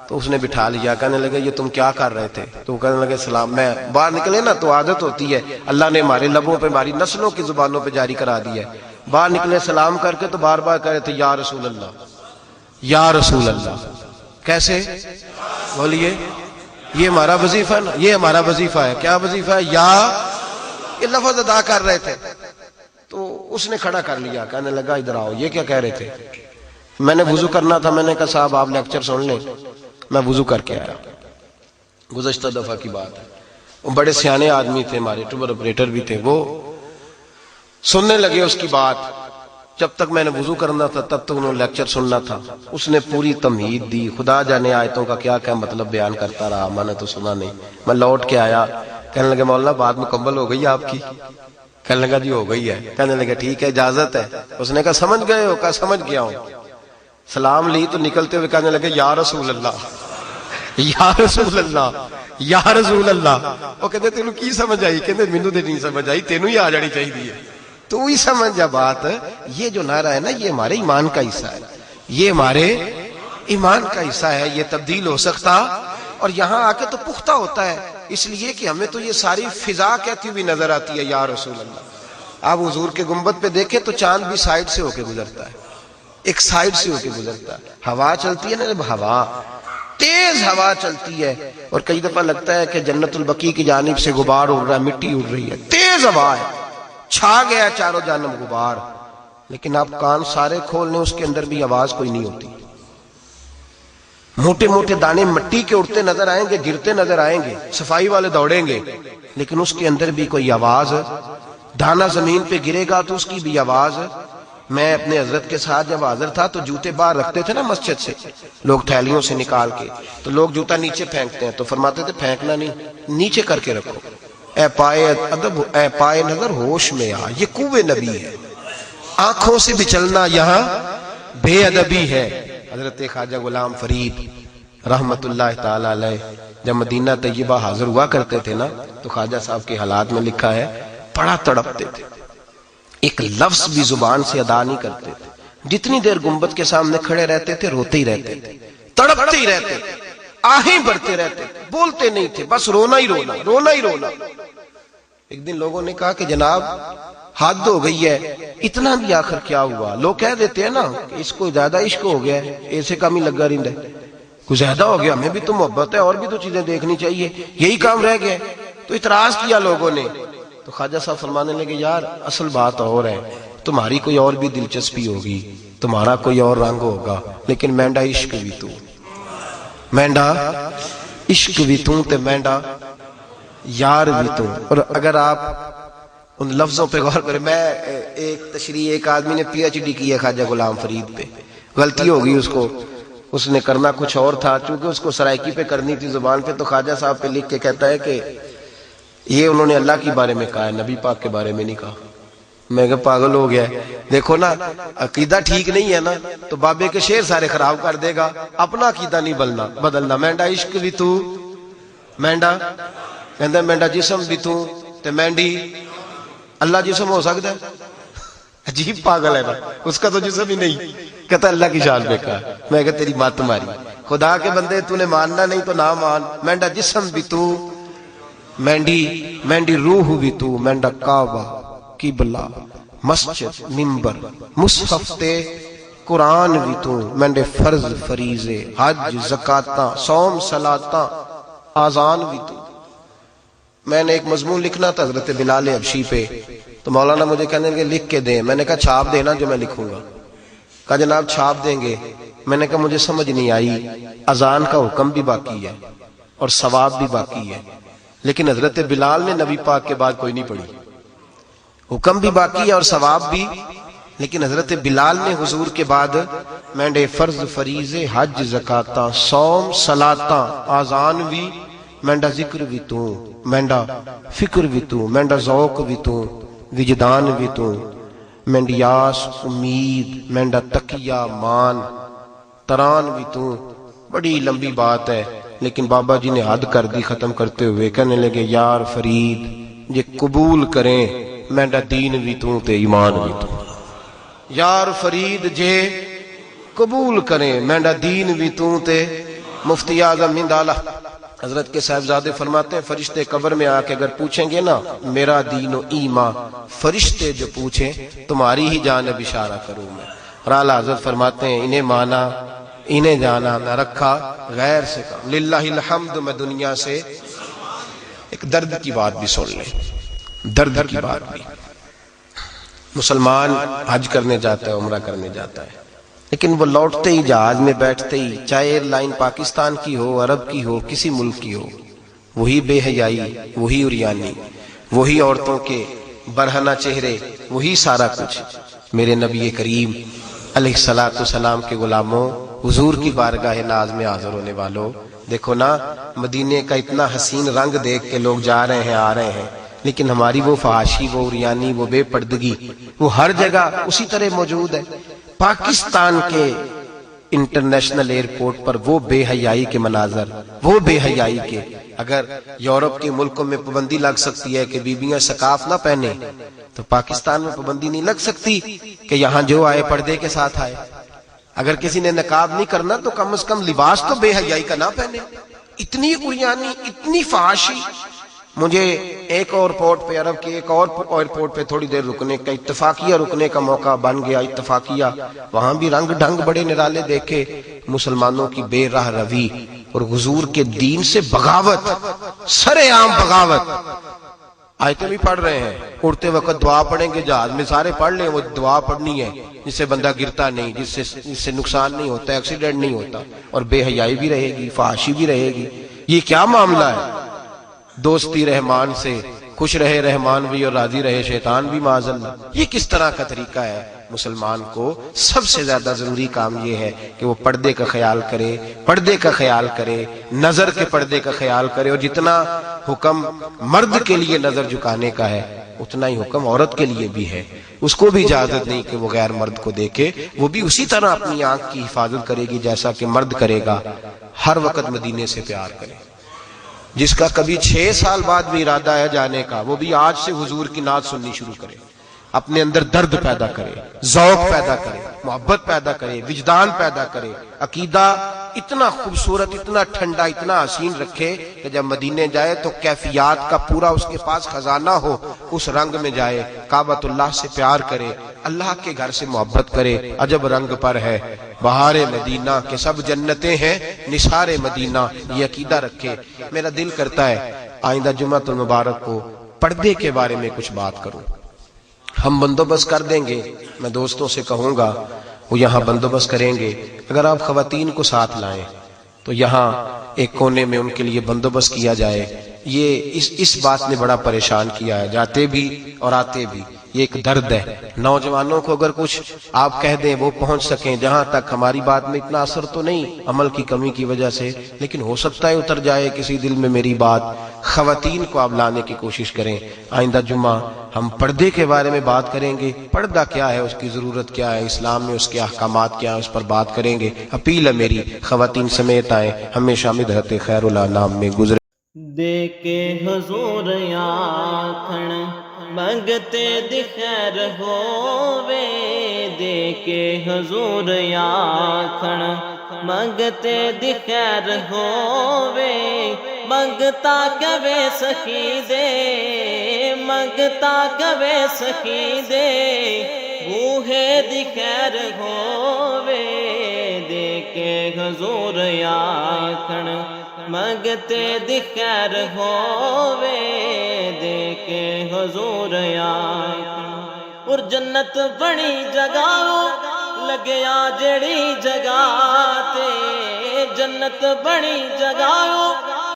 تو اس نے بٹھا لیا. کہنے لگے یہ تم کیا کر رہے تھے؟ تو کہنے لگے سلام. میں باہر نکلے نا تو عادت ہوتی ہے، اللہ نے ہمارے لبوں پہ، ہماری نسلوں کی زبانوں پہ جاری کرا دی ہے. باہر نکلے سلام کر کے تو بار بار کہہ رہے تھے یا رسول اللہ، یا رسول اللہ. کیسے بولیے؟ یہ ہمارا وظیفہ ہے نا، یہ ہمارا وظیفہ ہے. کیا وظیفہ ہے؟ یا، یہ لفظ ادا کر رہے تھے. تو اس نے کھڑا کر لیا. کہنے لگا ادھر آؤ، یہ کیا کہہ رہے تھے؟ میں نے وضو کرنا تھا. میں نے کہا صاحب آپ لیکچر سن لیں. میں وضو کر کے آیا. گزشتہ دفعہ کی بات ہے. وہ بڑے سیانے آدمی تھے، ہمارے ٹور آپریٹر بھی تھے. وہ سننے لگے اس کی بات. جب تک میں نے وضو کرنا تھا تب تک انہوں نے لیکچر سننا تھا. اس نے پوری تمہید دی، خدا جانے آیتوں کا کیا کیا مطلب بیان کرتا رہا. میں نے تو سنا نہیں. میں لوٹ کے آیا. کہنے لگے مولانا بات مکمل ہو گئی آپ کی؟ کہنے لگا جی ہو گئی ہے. کہنے لگے ٹھیک ہے اجازت ہے. اس نے کہا سمجھ گئے ہو؟ کہا سمجھ گیا ہوں. سلام لی تو نکلتے ہوئے کہنے لگے یا رسول اللہ، یا رسول اللہ، یا رسول اللہ. وہ کہتے تینوں کی سمجھ آئی؟ کہتے مینوں تے نہیں سمجھ آئی، تینوں ہی آ جانی چاہیے. تو ہی سمجھ جا بات. یہ جو نعرہ ہے نا، یہ ہمارے ایمان کا حصہ ہے، یہ ہمارے ایمان کا حصہ ہے. یہ تبدیل ہو سکتا اور یہاں آ کے تو پختہ ہوتا ہے، اس لیے کہ ہمیں تو یہ ساری فضا کہتی ہوئی نظر آتی ہے یا رسول اللہ. آپ حضور کے گنبد پہ دیکھیں تو چاند بھی سائڈ سے ہو کے گزرتا ہے، ایک سائڈ سے ہو کے گزرتا ہے. ہوا چلتی ہے نا، جب ہوا تیز ہوا چلتی ہے، اور کئی دفعہ لگتا ہے کہ جنت البقیع کی جانب سے غبار اڑ رہا ہے، مٹی اڑ رہی ہے، تیز ہوا ہے، چھا گیا چاروں جانب غبار. لیکن آپ کان سارے کھول لیں، اس کے اندر بھی آواز کوئی نہیں ہوتی. موٹے موٹے دانے مٹی کے اڑتے نظر آئیں گے، گرتے نظر آئیں گے، صفائی والے دوڑیں گے، لیکن اس کے اندر بھی کوئی آواز دانا زمین پہ گرے گا تو اس کی بھی آواز ہے۔ میں اپنے حضرت کے ساتھ جب حاضر تھا تو جوتے باہر رکھتے تھے نا مسجد سے لوگ تھیلیوں سے نکال کے، تو لوگ جوتا نیچے پھینکتے ہیں، تو فرماتے تھے پھینکنا نہیں، نیچے کر کے رکھو، اے پائے ادب، اے پائے نظر ہوش میں آ، یہ کوے نبی ہے، آنکھوں سے بچلنا یہاں بے ادبی ہے۔ حضرت خواجہ غلام فرید رحمت اللہ تعالی علیہ جب مدینہ طیبہ حاضر ہوا کرتے تھے نا، تو خواجہ صاحب کے حالات میں لکھا ہے بڑا تڑپتے تھے، ایک لفظ بھی زبان سے ادا نہیں کرتے تھے، جتنی دیر گنبد کے سامنے کھڑے رہتے تھے روتے ہی رہتے تھے، تڑپتے ہی رہتے تھے، آہیں بھرتے رہتے تھے، بولتے نہیں تھے، بس رونا ہی رونا، رونا ہی رونا۔ ایک دن لوگوں نے کہا کہ جناب حد ہو گئی ہے، اتنا بھی آخر کیا ہوا؟ لوگ کہہ دیتے ہیں نا کہ اس کو زیادہ عشق ہو گیا ہے، ایسے کام ہی لگا رہتا ہے، کچھ زیادہ ہو گیا، ہمیں بھی تو محبت ہے اور بھی تو چیزیں دیکھنی چاہیے، یہی کام رہ گیا۔ تو اعتراض کیا لوگوں نے، تو خواجہ صاحب فرمانے لگے یار اصل بات اور ہے، تمہاری کوئی اور بھی دلچسپی ہوگی، تمہارا کوئی اور رنگ ہوگا، لیکن مینڈا عشق بھی تو، مینڈا عشق بھی تو تے مینڈا یار بھی تو۔ اور اگر آپ ان لفظوں پہ غور کریں، میں ایک تشریح، ایک آدمی نے پی ایچ ڈی کی ہے خواجہ غلام فرید پہ، غلطی ہوگی اس کو، اس نے کرنا کچھ اور تھا، چونکہ اس کو سرائکی پہ کرنی تھی زبان پہ، تو خواجہ صاحب پہ لکھ کے کہتا ہے کہ یہ انہوں نے اللہ کے بارے میں کہا ہے، نبی پاک کے بارے میں نہیں کہا۔ میں کہ پاگل ہو گیا ہے، دیکھو نا عقیدہ ٹھیک نہیں ہے نا تو بابے کے شعر سارے خراب کر دے گا، اپنا عقیدہ نہیں بدلنا۔ مینڈا عشق بھی تو، مینڈا کہندا مینڈا جسم بھی تو تے مینڈی، اللہ جسم ہو سکتا ہے؟ عجیب پاگل ہے نا، اس کا تو جسم ہی نہیں، کہتا اللہ کی شان پہ کہا۔ میں کہ تیری مات تمہاری، خدا کے بندے تو نے ماننا نہیں تو نہ مان، مینڈا جسم بھی تو، مینڈی روح بھی تو، مینڈا کعبہ قبلہ مسجد ممبر مصحف تے قرآن بھی تو، مینڈے فرض فریضے حج زکاتاں صوم صلاتاں آزان بھی تو۔ میں نے ایک مضمون لکھنا تھا حضرت بلال حبشی پہ، تو مولانا مجھے کہنے لگے لکھ کے دیں، میں نے کہا چھاپ دینا جو میں لکھوں گا، کہا جناب چھاپ دیں گے۔ میں نے کہا مجھے سمجھ نہیں آئی، اذان کا حکم بھی باقی ہے اور ثواب بھی باقی ہے، لیکن حضرت بلال نے نبی پاک کے بعد کوئی نہیں پڑھی، حکم بھی باقی ہے اور ثواب بھی، لیکن حضرت بلال نے حضور کے بعد مینڈے فرض فریضے حج زکاتاں صوم صلاتاں آزان بھی، مینڈا ذکر بھی تو، مینڈا فکر بھی تو، مینڈا ذوق بھی تو، وجدان بھی تو، مینڈی آس امید، مینڈا تقیہ مان تران بھی تو۔ بڑی لمبی بات ہے، لیکن بابا جی نے حد کر دی ختم کرتے ہوئے، کہنے لگے یار فرید یہ قبول کریں، مینڈا دین بھی تو تے ایمان بھی تو، یار فرید جے قبول کریں، مینڈا دین بھی تو تے۔ مفتی اعظم ہندالہ حضرت کے صاحبزادے فرماتے ہیں فرشتے قبر میں آ کے اگر پوچھیں گے نا میرا دین و ایمان، فرشتے جو پوچھیں تمہاری ہی جانب اشارہ کروں میں۔ اور اعلیٰ حضرت فرماتے ہیں انہیں مانا انہیں جانا نہ رکھا غیر سے کام، للہ الحمد۔ میں دنیا سے ایک درد کی بات بھی سن لیں، درد کی بات بھی، مسلمان حج کرنے جاتا ہے، عمرہ کرنے جاتا ہے، لیکن وہ لوٹتے ہی جہاز میں بیٹھتے ہی، چاہے ایئر لائن پاکستان کی ہو عرب کی ہو کسی ملک کی ہو، وہی بے حیائی، وہی عریانی، وہی عورتوں کے برہنہ چہرے، وہی سارا کچھ۔ میرے نبی کریم علیہ الصلوۃ والسلام کے غلاموں، حضور کی بارگاہ ناز میں حاضر ہونے والوں، دیکھو نا مدینے کا اتنا حسین رنگ دیکھ کے لوگ جا رہے ہیں آ رہے ہیں، لیکن ہماری وہ فحاشی، وہ عریانی، وہ بے پردگی، وہ ہر جگہ اسی طرح موجود ہے۔ پاکستان کے انٹرنیشنل ایئرپورٹ پر وہ بے حیائی کے مناظر، وہ بے حیائی کے، اگر یورپ کے ملکوں میں پابندی لگ سکتی ہے کہ بیویاں سکاف نہ پہنے، تو پاکستان میں پابندی نہیں لگ سکتی کہ یہاں جو آئے پردے کے ساتھ آئے۔ اگر کسی نے نقاب نہیں کرنا تو کم از کم لباس تو بے حیائی کا نہ پہنے۔ اتنی عریانی، اتنی فحاشی۔ مجھے ایک اور پورٹ پہ، عرب کے ایک اور ایئرپورٹ پہ تھوڑی دیر رکنے کا، اتفاقیہ رکنے کا موقع بن گیا، اتفاقیہ، وہاں بھی رنگ ڈھنگ بڑے نرالے دیکھے، مسلمانوں کی بے راہ روی اور حضور کے دین سے بغاوت، سرے عام بغاوت۔ آیتیں بھی پڑھ رہے ہیں، اڑتے وقت دعا پڑھیں گے، جہاز میں سارے پڑھ لیں، وہ دعا پڑھنی ہے جس سے بندہ گرتا نہیں، جس سے نقصان نہیں ہوتا، ایکسیڈنٹ نہیں ہوتا، اور بے حیائی بھی رہے گی، فحاشی بھی رہے گی۔ یہ کیا معاملہ ہے؟ دوستی رحمان سے خوش رہے رحمان بھی اور راضی رہے شیطان بھی معاذ اللہ۔ یہ کس طرح کا طریقہ ہے؟ مسلمان کو سب سے زیادہ ضروری کام یہ ہے کہ وہ پردے کا خیال کرے، پردے کا خیال کرے، نظر کے پردے کا خیال کرے، اور جتنا حکم مرد کے لیے نظر جھکانے کا ہے اتنا ہی حکم عورت کے لیے بھی ہے۔ اس کو بھی اجازت نہیں کہ وہ غیر مرد کو دیکھے، وہ بھی اسی طرح اپنی آنکھ کی حفاظت کرے گی جیسا کہ مرد کرے گا۔ ہر وقت مدینے سے پیار کرے۔ جس کا کبھی 6 سال بعد بھی ارادہ ہے جانے کا، وہ بھی آج سے حضور کی نعت سننی شروع کرے، اپنے اندر درد پیدا کرے، ذوق پیدا کرے، محبت پیدا کرے، وجدان پیدا کرے، عقیدہ اتنا خوبصورت، اتنا ٹھنڈا، اتنا حسین رکھے کہ جب مدینے جائے تو کیفیات کا پورا اس کے پاس خزانہ ہو، اس رنگ میں جائے، کعبۃ اللہ سے پیار کرے، اللہ کے گھر سے محبت کرے۔ عجب رنگ پر ہے بہار مدینہ کہ سب جنتیں ہیں نثار مدینہ، یہ عقیدہ رکھے۔ میرا دل کرتا ہے آئندہ جمعہ المبارک کو پردے کے بارے میں کچھ بات کروں۔ ہم بندوبست کر دیں گے، میں دوستوں سے کہوں گا وہ یہاں بندوبست کریں گے۔ اگر آپ خواتین کو ساتھ لائیں تو یہاں ایک کونے میں ان کے لیے بندوبست کیا جائے۔ یہ اس بات نے بڑا پریشان کیا ہے، جاتے بھی اور آتے بھی، یہ ایک درد ہے۔ نوجوانوں کو اگر کچھ آپ کہہ دیں وہ پہنچ سکیں، جہاں تک ہماری بات میں اتنا اثر تو نہیں عمل کی کمی کی وجہ سے، لیکن ہو سکتا ہے اتر جائے کسی دل میں میری بات۔ خواتین کو آپ لانے کی کوشش کریں۔ آئندہ جمعہ ہم پردے کے بارے میں بات کریں گے، پردہ کیا ہے، اس کی ضرورت کیا ہے، اسلام میں اس کے احکامات کیا ہیں، اس پر بات کریں گے۔ اپیل ہے میری خواتین سمیت آئیں، ہمیشہ مدحت خیر الانام میں گزرے۔ دے کے حضور آکھن منگتے دی خیر ہووے، دے کے حضور آکھن منگتے دی خیر ہووے، منگتا کبے سخی دے، منگتا کبے سخی دے، بوہے دی خیر ہووے، دے کے حضور آکھن منگتے دی خیر ہووے، دے کے حضور آکھن۔ اور جنت بڑی جگہ لگیا جڑی جگہ تے، جنت بڑی جگہ